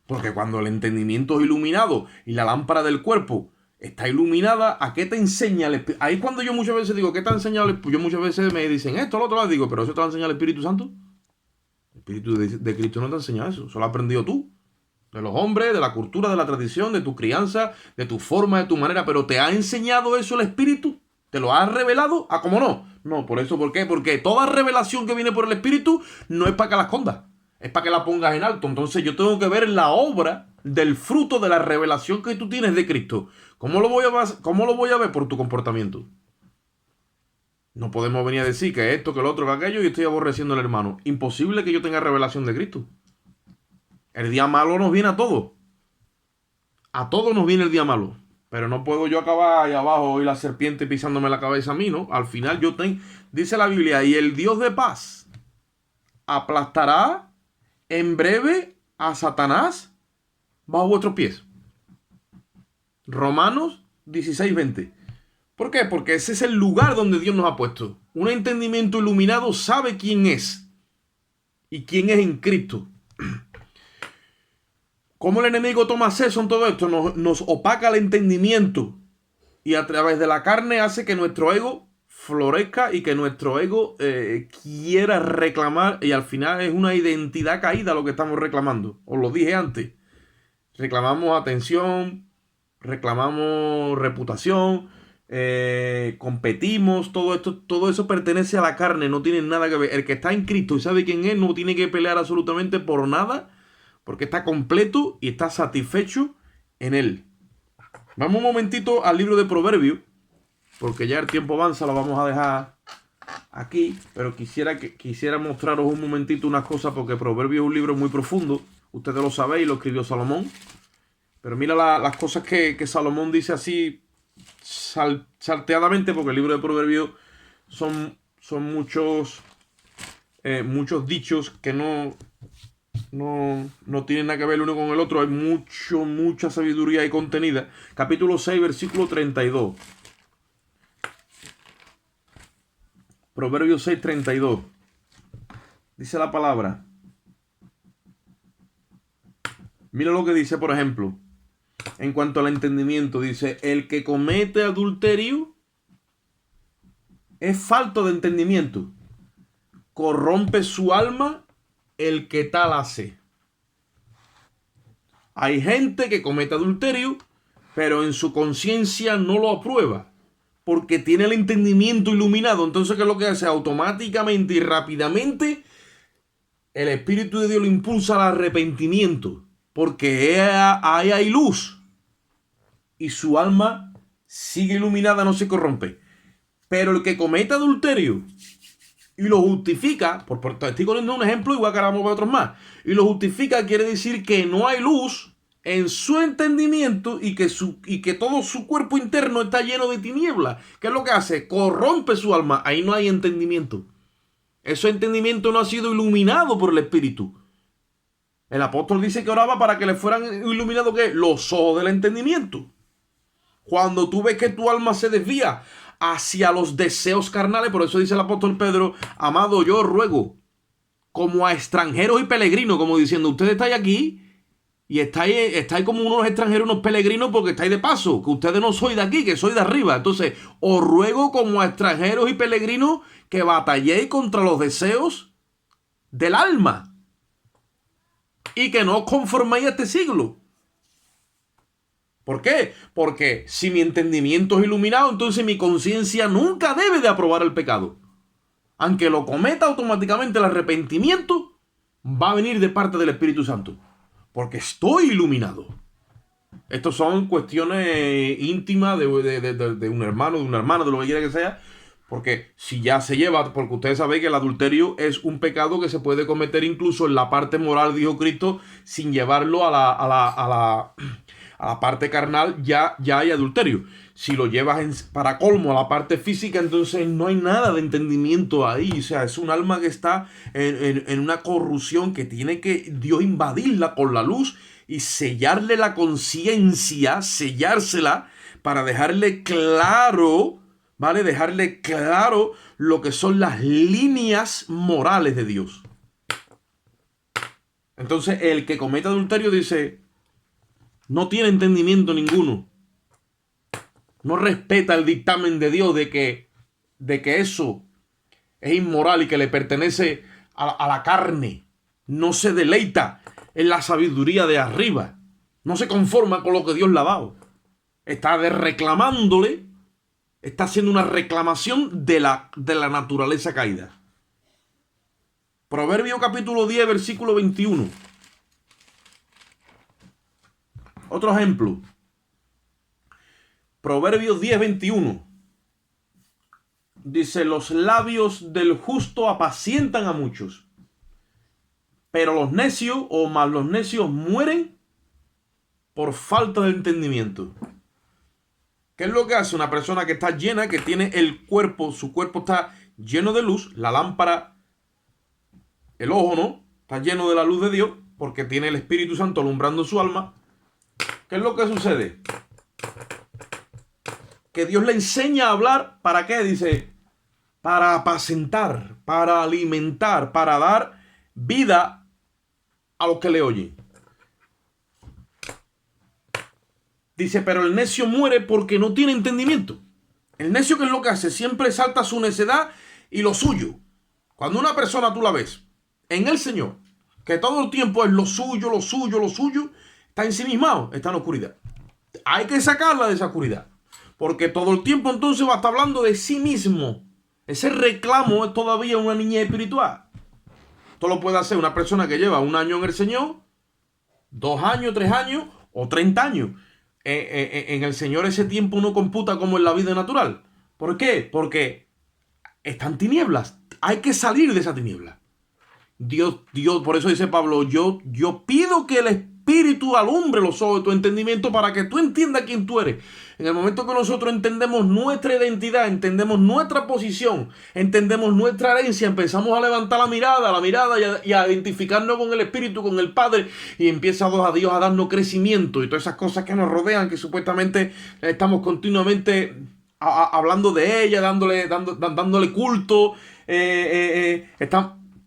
Porque cuando el entendimiento es iluminado y la lámpara del cuerpo está iluminada, ¿a qué te enseña el Espíritu? Ahí es cuando yo muchas veces digo, ¿qué te ha enseñado el Espíritu? Yo muchas veces me dicen esto, lo otro, digo, pero ¿eso te lo ha enseñado el Espíritu Santo? El Espíritu de Cristo no te ha enseñado eso, eso lo has aprendido tú. De los hombres, de la cultura, de la tradición, de tu crianza, de tu forma, de tu manera, pero ¿te ha enseñado eso el Espíritu? ¿Te lo ha revelado? ¿Ah, cómo no? No, por eso, ¿por qué? Porque toda revelación que viene por el Espíritu no es para que la escondas, es para que la pongas en alto. Entonces yo tengo que ver la obra del fruto de la revelación que tú tienes de Cristo. ¿Cómo lo voy a ver? Por tu comportamiento. No podemos venir a decir que esto, que lo otro, que aquello y estoy aborreciendo al hermano. Imposible que yo tenga revelación de Cristo. El día malo nos viene a todos. A todos nos viene el día malo. Pero no puedo yo acabar ahí abajo y la serpiente pisándome la cabeza a mí, ¿no? Al final yo tengo, dice la Biblia, y el Dios de paz aplastará en breve a Satanás bajo vuestros pies. Romanos 16:20. ¿Por qué? Porque ese es el lugar donde Dios nos ha puesto. Un entendimiento iluminado sabe quién es y quién es en Cristo. ¿Cómo el enemigo toma acceso en todo esto? Nos opaca el entendimiento y a través de la carne hace que nuestro ego florezca y que nuestro ego quiera reclamar, y al final es una identidad caída lo que estamos reclamando. Os lo dije antes. Reclamamos atención, reclamamos reputación, competimos, todo eso pertenece a la carne, no tiene nada que ver. El que está en Cristo y sabe quién es no tiene que pelear absolutamente por nada, porque está completo y está satisfecho en Él. Vamos un momentito al libro de Proverbios, porque ya el tiempo avanza, lo vamos a dejar aquí, pero quisiera mostraros un momentito unas cosas, porque Proverbios es un libro muy profundo, ustedes lo sabéis, lo escribió Salomón, Pero mira las cosas que Salomón dice así salteadamente, porque el libro de Proverbios son muchos dichos que no tienen nada que ver el uno con el otro. Hay mucha sabiduría ahí contenida. Capítulo 6, versículo 32. Proverbios 6, 32. Dice la palabra. Mira lo que dice, por ejemplo, en cuanto al entendimiento. Dice, el que comete adulterio es falto de entendimiento. Corrompe su alma el que tal hace. Hay gente que comete adulterio, pero en su conciencia no lo aprueba, porque tiene el entendimiento iluminado. Entonces, ¿qué es lo que hace? Automáticamente y rápidamente el Espíritu de Dios lo impulsa al arrepentimiento, porque ahí hay luz y su alma sigue iluminada, no se corrompe. Pero el que comete adulterio y lo justifica, estoy poniendo un ejemplo, igual que ahora vamos a ver otros más, y lo justifica quiere decir que no hay luz en su entendimiento y que todo su cuerpo interno está lleno de tinieblas. ¿Qué es lo que hace? Corrompe su alma. Ahí no hay entendimiento. Ese entendimiento no ha sido iluminado por el Espíritu. El apóstol dice que oraba para que le fueran iluminados ¿qué? Los ojos del entendimiento. Cuando tú ves que tu alma se desvía hacia los deseos carnales, por eso dice el apóstol Pedro, amado, yo ruego, como a extranjeros y peregrinos, como diciendo, ustedes estáis aquí y estáis como unos extranjeros, unos peregrinos, porque estáis de paso, que ustedes no sois de aquí, que sois de arriba. Entonces, os ruego como a extranjeros y peregrinos que batalléis contra los deseos del alma y que no os conforméis a este siglo. ¿Por qué? Porque si mi entendimiento es iluminado, entonces mi conciencia nunca debe de aprobar el pecado. Aunque lo cometa, automáticamente el arrepentimiento va a venir de parte del Espíritu Santo. Porque estoy iluminado. Estas son cuestiones íntimas de un hermano, de una hermana, de lo que quiera que sea. Porque si ya se lleva, porque ustedes saben que el adulterio es un pecado que se puede cometer incluso en la parte moral, dijo Cristo, sin llevarlo a la parte carnal, ya hay adulterio. Si lo llevas para colmo a la parte física, entonces no hay nada de entendimiento ahí. O sea, es un alma que está en una corrupción que tiene que Dios invadirla con la luz y sellarle la conciencia, sellársela para dejarle claro, ¿vale? Dejarle claro lo que son las líneas morales de Dios. Entonces, el que comete adulterio dice, no tiene entendimiento ninguno. No respeta el dictamen de Dios de que eso es inmoral y que le pertenece a la carne. No se deleita en la sabiduría de arriba. No se conforma con lo que Dios le ha dado. Está reclamándole, está haciendo una reclamación de la naturaleza caída. Proverbio capítulo 10, versículo 21. Otro ejemplo. Proverbios 10, 21. Dice, los labios del justo apacientan a muchos, pero los necios los necios mueren por falta de entendimiento. ¿Qué es lo que hace una persona que está llena, que tiene el cuerpo, su cuerpo está lleno de luz, la lámpara, el ojo, ¿no? Está lleno de la luz de Dios, porque tiene el Espíritu Santo alumbrando su alma. ¿Qué es lo que sucede? Que Dios le enseña a hablar, ¿para qué? Dice, para apacentar, para alimentar, para dar vida a los que le oyen. Dice, pero el necio muere porque no tiene entendimiento. El necio, ¿qué es lo que hace? Siempre salta su necedad y lo suyo. Cuando una persona tú la ves en el Señor, que todo el tiempo es lo suyo, lo suyo, lo suyo, está ensimismado, está en la oscuridad. Hay que sacarla de esa oscuridad. Porque todo el tiempo entonces va a estar hablando de sí mismo. Ese reclamo es todavía una niñez espiritual. Esto lo puede hacer una persona que lleva 1 año en el Señor, 2 años, 3 años o 30 años. En el Señor ese tiempo uno computa como en la vida natural. ¿Por qué? Porque están tinieblas. Hay que salir de esa tiniebla. Dios, por eso dice Pablo, yo pido que el Espíritu Espíritu alumbre los ojos de tu entendimiento para que tú entiendas quién tú eres. En el momento que nosotros entendemos nuestra identidad, entendemos nuestra posición, entendemos nuestra herencia, empezamos a levantar la mirada y a identificarnos con el Espíritu, con el Padre, y empieza a Dios a darnos crecimiento y todas esas cosas que nos rodean, que supuestamente estamos continuamente hablando de ella, dándole culto.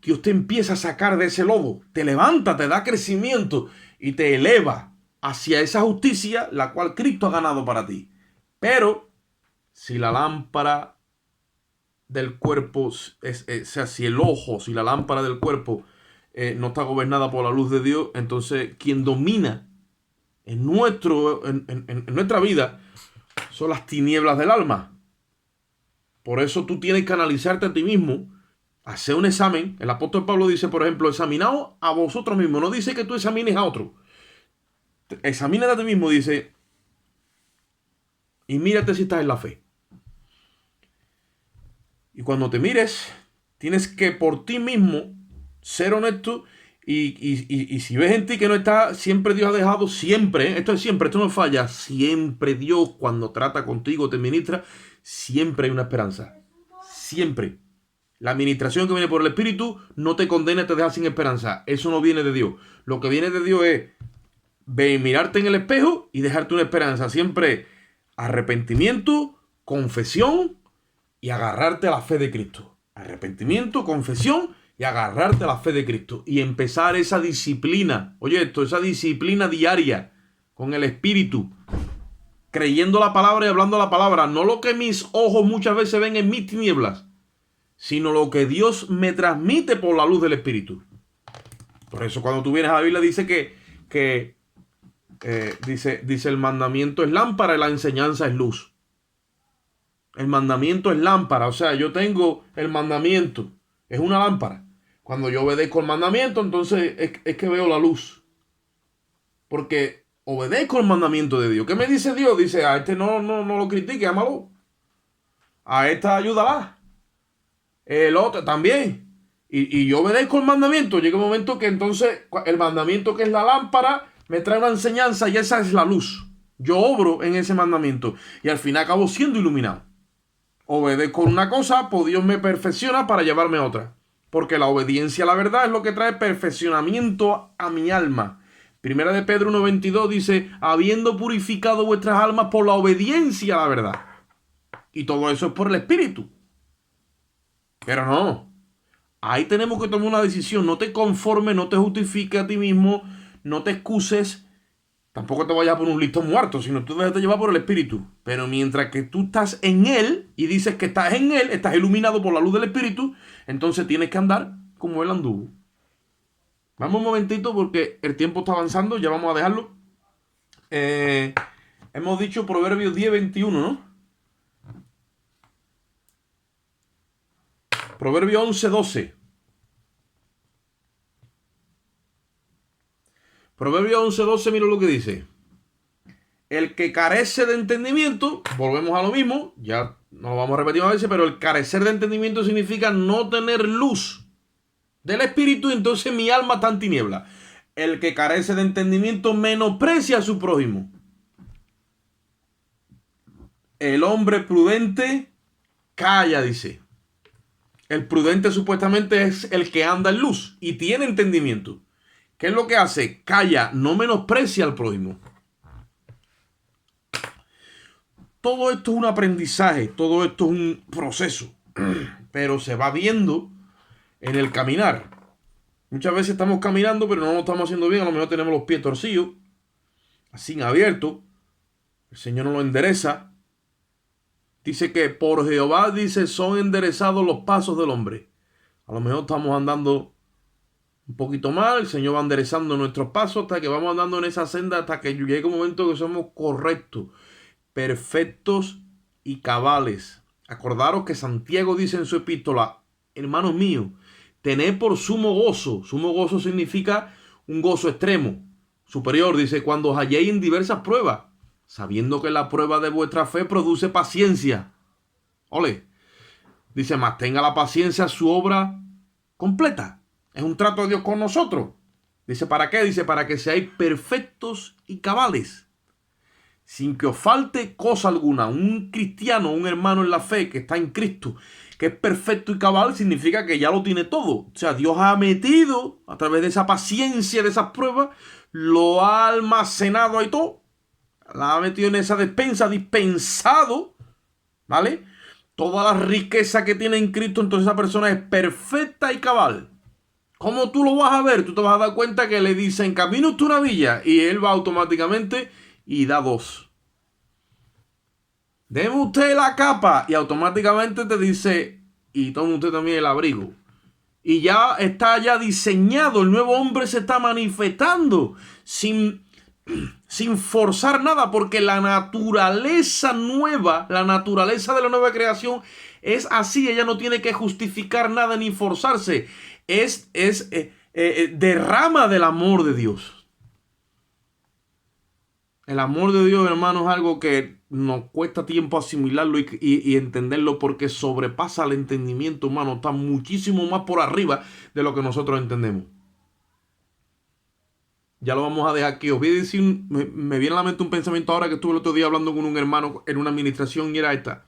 Dios te empieza a sacar de ese lodo, te levanta, te da crecimiento y te eleva hacia esa justicia la cual Cristo ha ganado para ti. Pero si la lámpara del cuerpo, si el ojo, si la lámpara del cuerpo no está gobernada por la luz de Dios, entonces quien domina en nuestra vida son las tinieblas del alma. Por eso tú tienes que analizarte a ti mismo, hacer un examen. El apóstol Pablo dice, por ejemplo, examinaos a vosotros mismos. No dice que tú examines a otro. Examínate a ti mismo, dice, y mírate si estás en la fe. Y cuando te mires, tienes que por ti mismo ser honesto. Y si ves en ti que no está, siempre Dios ha dejado, siempre, esto es siempre, esto no falla, siempre Dios cuando trata contigo, te ministra, siempre hay una esperanza, siempre. La administración que viene por el Espíritu no te condena, te deja sin esperanza, eso no viene de Dios. Lo que viene de Dios es mirarte en el espejo y dejarte una esperanza, siempre arrepentimiento, confesión y agarrarte a la fe de Cristo. Arrepentimiento, confesión y agarrarte a la fe de Cristo y empezar esa disciplina, esa disciplina diaria con el Espíritu, creyendo la palabra y hablando la palabra, no lo que mis ojos muchas veces ven en mis tinieblas, sino lo que Dios me transmite por la luz del Espíritu. Por eso cuando tú vienes a la Biblia dice dice el mandamiento es lámpara y la enseñanza es luz. El mandamiento es lámpara, o sea, yo tengo el mandamiento, es una lámpara. Cuando yo obedezco el mandamiento, entonces es que veo la luz. Porque obedezco el mandamiento de Dios. ¿Qué me dice Dios? Dice, a este no lo critique, ámalo. A esta ayúdala. El otro también. Y yo obedezco el mandamiento. Llega un momento que entonces el mandamiento que es la lámpara me trae una enseñanza y esa es la luz. Yo obro en ese mandamiento y al final acabo siendo iluminado. Obedezco una cosa, pues Dios me perfecciona para llevarme a otra. Porque la obediencia a la verdad es lo que trae perfeccionamiento a mi alma. Primera de Pedro 1:22 dice, habiendo purificado vuestras almas por la obediencia a la verdad. Y todo eso es por el Espíritu. Pero no. Ahí tenemos que tomar una decisión. No te conformes, no te justifiques a ti mismo, no te excuses. Tampoco te vayas por un listón muerto, sino tú déjate llevar por el Espíritu. Pero mientras que tú estás en Él y dices que estás en Él, estás iluminado por la luz del Espíritu, entonces tienes que andar como Él anduvo. Vamos un momentito porque el tiempo está avanzando, ya vamos a dejarlo. Hemos dicho Proverbios 10:21, ¿no? Proverbios 11:12. Proverbios 11:12, mira lo que dice. El que carece de entendimiento, volvemos a lo mismo, ya no lo vamos a repetir más veces, pero el carecer de entendimiento significa no tener luz del Espíritu, entonces mi alma está en tiniebla. El que carece de entendimiento menosprecia a su prójimo. El hombre prudente calla, dice. El prudente supuestamente es el que anda en luz y tiene entendimiento. ¿Qué es lo que hace? Calla, no menosprecia al prójimo. Todo esto es un aprendizaje, todo esto es un proceso, pero se va viendo en el caminar. Muchas veces estamos caminando, pero no lo estamos haciendo bien. A lo mejor tenemos los pies torcidos, así abiertos. El Señor nos lo endereza. Dice que por Jehová, dice, son enderezados los pasos del hombre. A lo mejor estamos andando un poquito mal, el Señor va enderezando nuestros pasos hasta que vamos andando en esa senda, hasta que llegue un momento que somos correctos, perfectos y cabales. Acordaros que Santiago dice en su epístola, hermanos míos, tened por sumo gozo. Sumo gozo significa un gozo extremo, superior. Dice, cuando os halléis en diversas pruebas, sabiendo que la prueba de vuestra fe produce paciencia. Ole. Dice, más tenga la paciencia su obra completa. Es un trato de Dios con nosotros. Dice, ¿para qué? Dice, para que seáis perfectos y cabales, sin que os falte cosa alguna. Un cristiano, un hermano en la fe que está en Cristo, que es perfecto y cabal, significa que ya lo tiene todo. O sea, Dios ha metido, a través de esa paciencia, de esas pruebas, lo ha almacenado ahí todo. La ha metido en esa despensa, dispensado, ¿vale? Toda la riqueza que tiene en Cristo, entonces esa persona es perfecta y cabal. ¿Cómo tú lo vas a ver? Tú te vas a dar cuenta que le dicen, camina usted una villa, y él va automáticamente y da dos. Deme usted la capa, y automáticamente te dice, y tome usted también el abrigo. Y ya está ya diseñado, el nuevo hombre se está manifestando sin forzar nada, porque la naturaleza nueva, la naturaleza de la nueva creación es así. Ella no tiene que justificar nada ni forzarse. Derrama del amor de Dios. El amor de Dios, hermano, es algo que nos cuesta tiempo asimilarlo y entenderlo, porque sobrepasa el entendimiento humano. Está muchísimo más por arriba de lo que nosotros entendemos. Ya lo vamos a dejar aquí. Os voy a decir, me viene a la mente un pensamiento ahora que estuve el otro día hablando con un hermano en una administración, y era esta.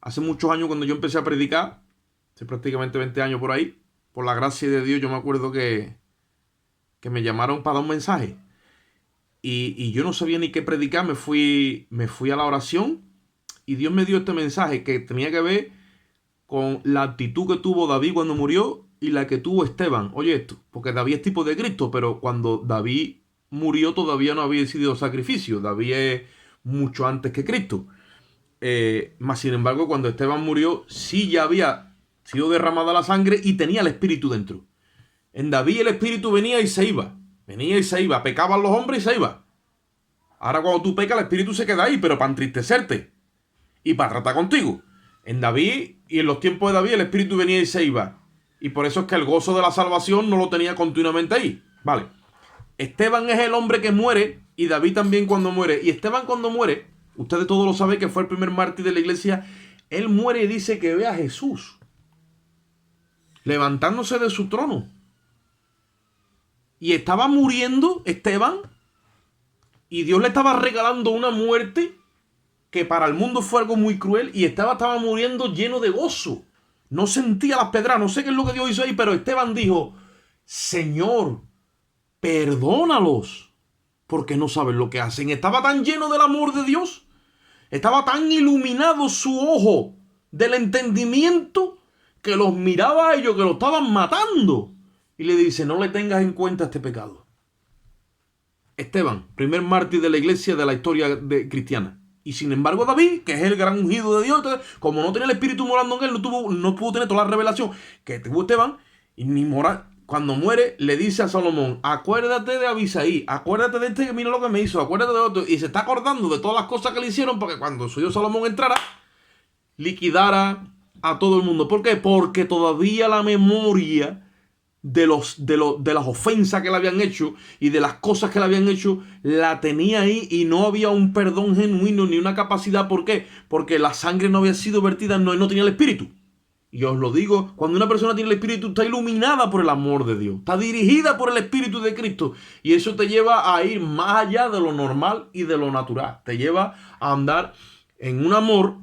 Hace muchos años, cuando yo empecé a predicar, hace prácticamente 20 años por ahí, por la gracia de Dios, yo me acuerdo que me llamaron para dar un mensaje. Y yo no sabía ni qué predicar. Me fui a la oración, y Dios me dio este mensaje que tenía que ver con la actitud que tuvo David cuando murió y la que tuvo Esteban. Oye esto, porque David es tipo de Cristo, pero cuando David murió todavía no había sido sacrificio. David es mucho antes que Cristo. Más sin embargo, cuando Esteban murió, sí ya había sido derramada la sangre y tenía el Espíritu dentro. En David el Espíritu venía y se iba. Venía y se iba. Pecaban los hombres y se iba. Ahora cuando tú pecas, el Espíritu se queda ahí, pero para entristecerte y para tratar contigo. En David y en los tiempos de David el Espíritu venía y se iba. Y por eso es que el gozo de la salvación no lo tenía continuamente ahí. Vale. Esteban es el hombre que muere, y David también cuando muere. Y Esteban cuando muere, ustedes todos lo saben que fue el primer mártir de la iglesia. Él muere y dice que ve a Jesús levantándose de su trono. Y estaba muriendo Esteban, y Dios le estaba regalando una muerte que para el mundo fue algo muy cruel, y estaba muriendo lleno de gozo. No sentía las pedras, no sé qué es lo que Dios hizo ahí, pero Esteban dijo, Señor, perdónalos, porque no saben lo que hacen. Estaba tan lleno del amor de Dios, estaba tan iluminado su ojo del entendimiento, que los miraba a ellos que lo estaban matando, y le dice, no le tengas en cuenta este pecado. Esteban, primer mártir de la iglesia de la historia cristiana. Y sin embargo David, que es el gran ungido de Dios, como no tenía el Espíritu morando en él, no pudo tener toda la revelación que tuvo Esteban, y ni morar. Cuando muere, le dice a Salomón, acuérdate de Abisaí, acuérdate de este que mira lo que me hizo, acuérdate de otro. Y se está acordando de todas las cosas que le hicieron, porque cuando su hijo Salomón entrara, liquidara a todo el mundo. ¿Por qué? Porque todavía la memoria de las ofensas que le habían hecho y de las cosas que le habían hecho, la tenía ahí, y no había un perdón genuino ni una capacidad. ¿Por qué? Porque la sangre no había sido vertida, no tenía el Espíritu. Y os lo digo, cuando una persona tiene el Espíritu, está iluminada por el amor de Dios, está dirigida por el Espíritu de Cristo, y eso te lleva a ir más allá de lo normal y de lo natural. Te lleva a andar en un amor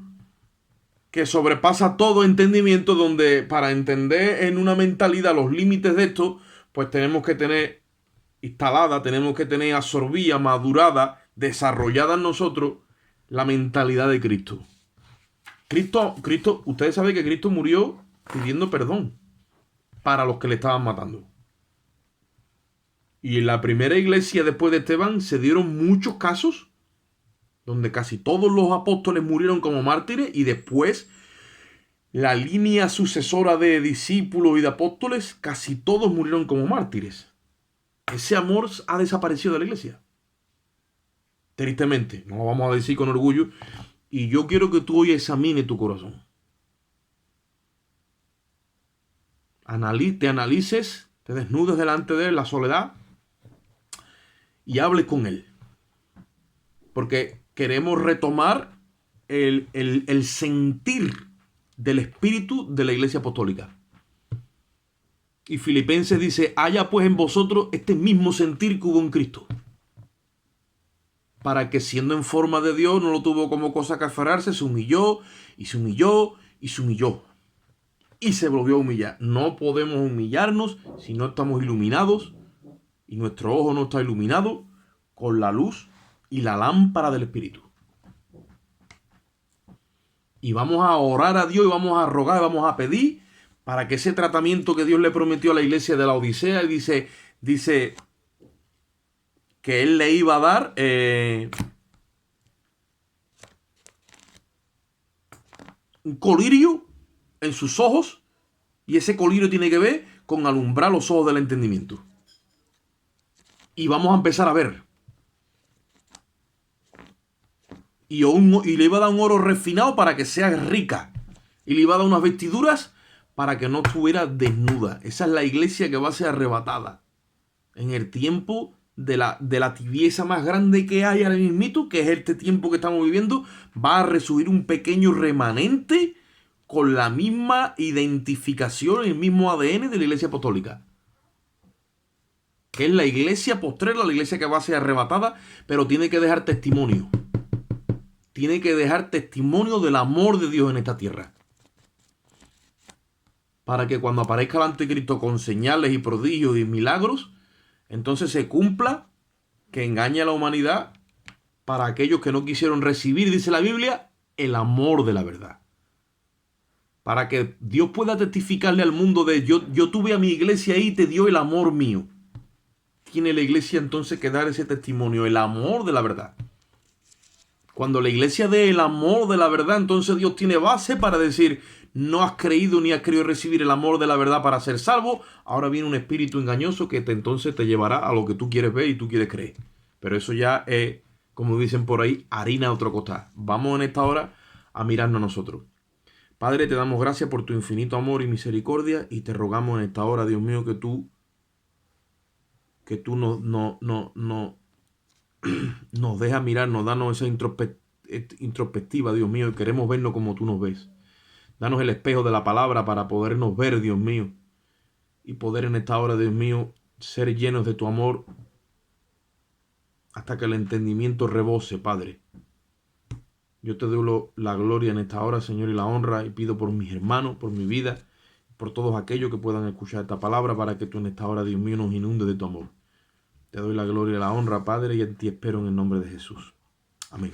que sobrepasa todo entendimiento, donde para entender en una mentalidad los límites de esto, pues tenemos que tener instalada, tenemos que tener absorbida, madurada, desarrollada en nosotros la mentalidad de Cristo. Cristo, ustedes saben que Cristo murió pidiendo perdón para los que le estaban matando. Y en la primera iglesia después de Esteban se dieron muchos casos donde casi todos los apóstoles murieron como mártires, y después la línea sucesora de discípulos y de apóstoles, casi todos murieron como mártires. Ese amor ha desaparecido de la iglesia. Tristemente, no lo vamos a decir con orgullo. Y yo quiero que tú hoy examines tu corazón. Te analices, te desnudes delante de él, la soledad, y hables con él. Porque queremos retomar el sentir del espíritu de la iglesia apostólica. Y Filipenses dice, haya pues en vosotros este mismo sentir que hubo en Cristo. Para que siendo en forma de Dios no lo tuvo como cosa que aferrarse, se humilló y se humilló y se humilló. Y se volvió a humillar. No podemos humillarnos si no estamos iluminados y nuestro ojo no está iluminado con la luz y la lámpara del Espíritu. Y vamos a orar a Dios y vamos a rogar y vamos a pedir para que ese tratamiento que Dios le prometió a la iglesia de la Odisea, dice que Él le iba a dar un colirio en sus ojos, y ese colirio tiene que ver con alumbrar los ojos del entendimiento. Y vamos a empezar a ver. Y le iba a dar un oro refinado para que sea rica. Y le iba a dar unas vestiduras para que no estuviera desnuda. Esa es la iglesia que va a ser arrebatada en el tiempo de la tibieza más grande que hay ahora mismo, que es este tiempo que estamos viviendo. Va a resurgir un pequeño remanente con la misma identificación, el mismo ADN de la iglesia apostólica, que es la iglesia postrera, la iglesia que va a ser arrebatada, pero tiene que dejar testimonio. Tiene que dejar testimonio del amor de Dios en esta tierra. Para que cuando aparezca el anticristo con señales y prodigios y milagros, entonces se cumpla que engaña a la humanidad para aquellos que no quisieron recibir, dice la Biblia, el amor de la verdad. Para que Dios pueda testificarle al mundo de yo tuve a mi iglesia ahí y te dio el amor mío. Tiene la iglesia entonces que dar ese testimonio, el amor de la verdad. Cuando la iglesia dé el amor de la verdad, entonces Dios tiene base para decir, no has creído ni has querido recibir el amor de la verdad para ser salvo. Ahora viene un espíritu engañoso que entonces te llevará a lo que tú quieres ver y tú quieres creer. Pero eso ya es, como dicen por ahí, harina de otro costal. Vamos en esta hora a mirarnos a nosotros. Padre, te damos gracias por tu infinito amor y misericordia y te rogamos en esta hora, Dios mío, que tú nos dejas mirar, nos danos esa introspectiva, Dios mío, y queremos vernos como tú nos ves. Danos el espejo de la palabra para podernos ver, Dios mío, y poder en esta hora, Dios mío, ser llenos de tu amor hasta que el entendimiento rebose, Padre. Yo te doy la gloria en esta hora, Señor, y la honra, y pido por mis hermanos, por mi vida, por todos aquellos que puedan escuchar esta palabra, para que tú en esta hora, Dios mío, nos inundes de tu amor. Te doy la gloria y la honra, Padre, y en ti espero en el nombre de Jesús. Amén.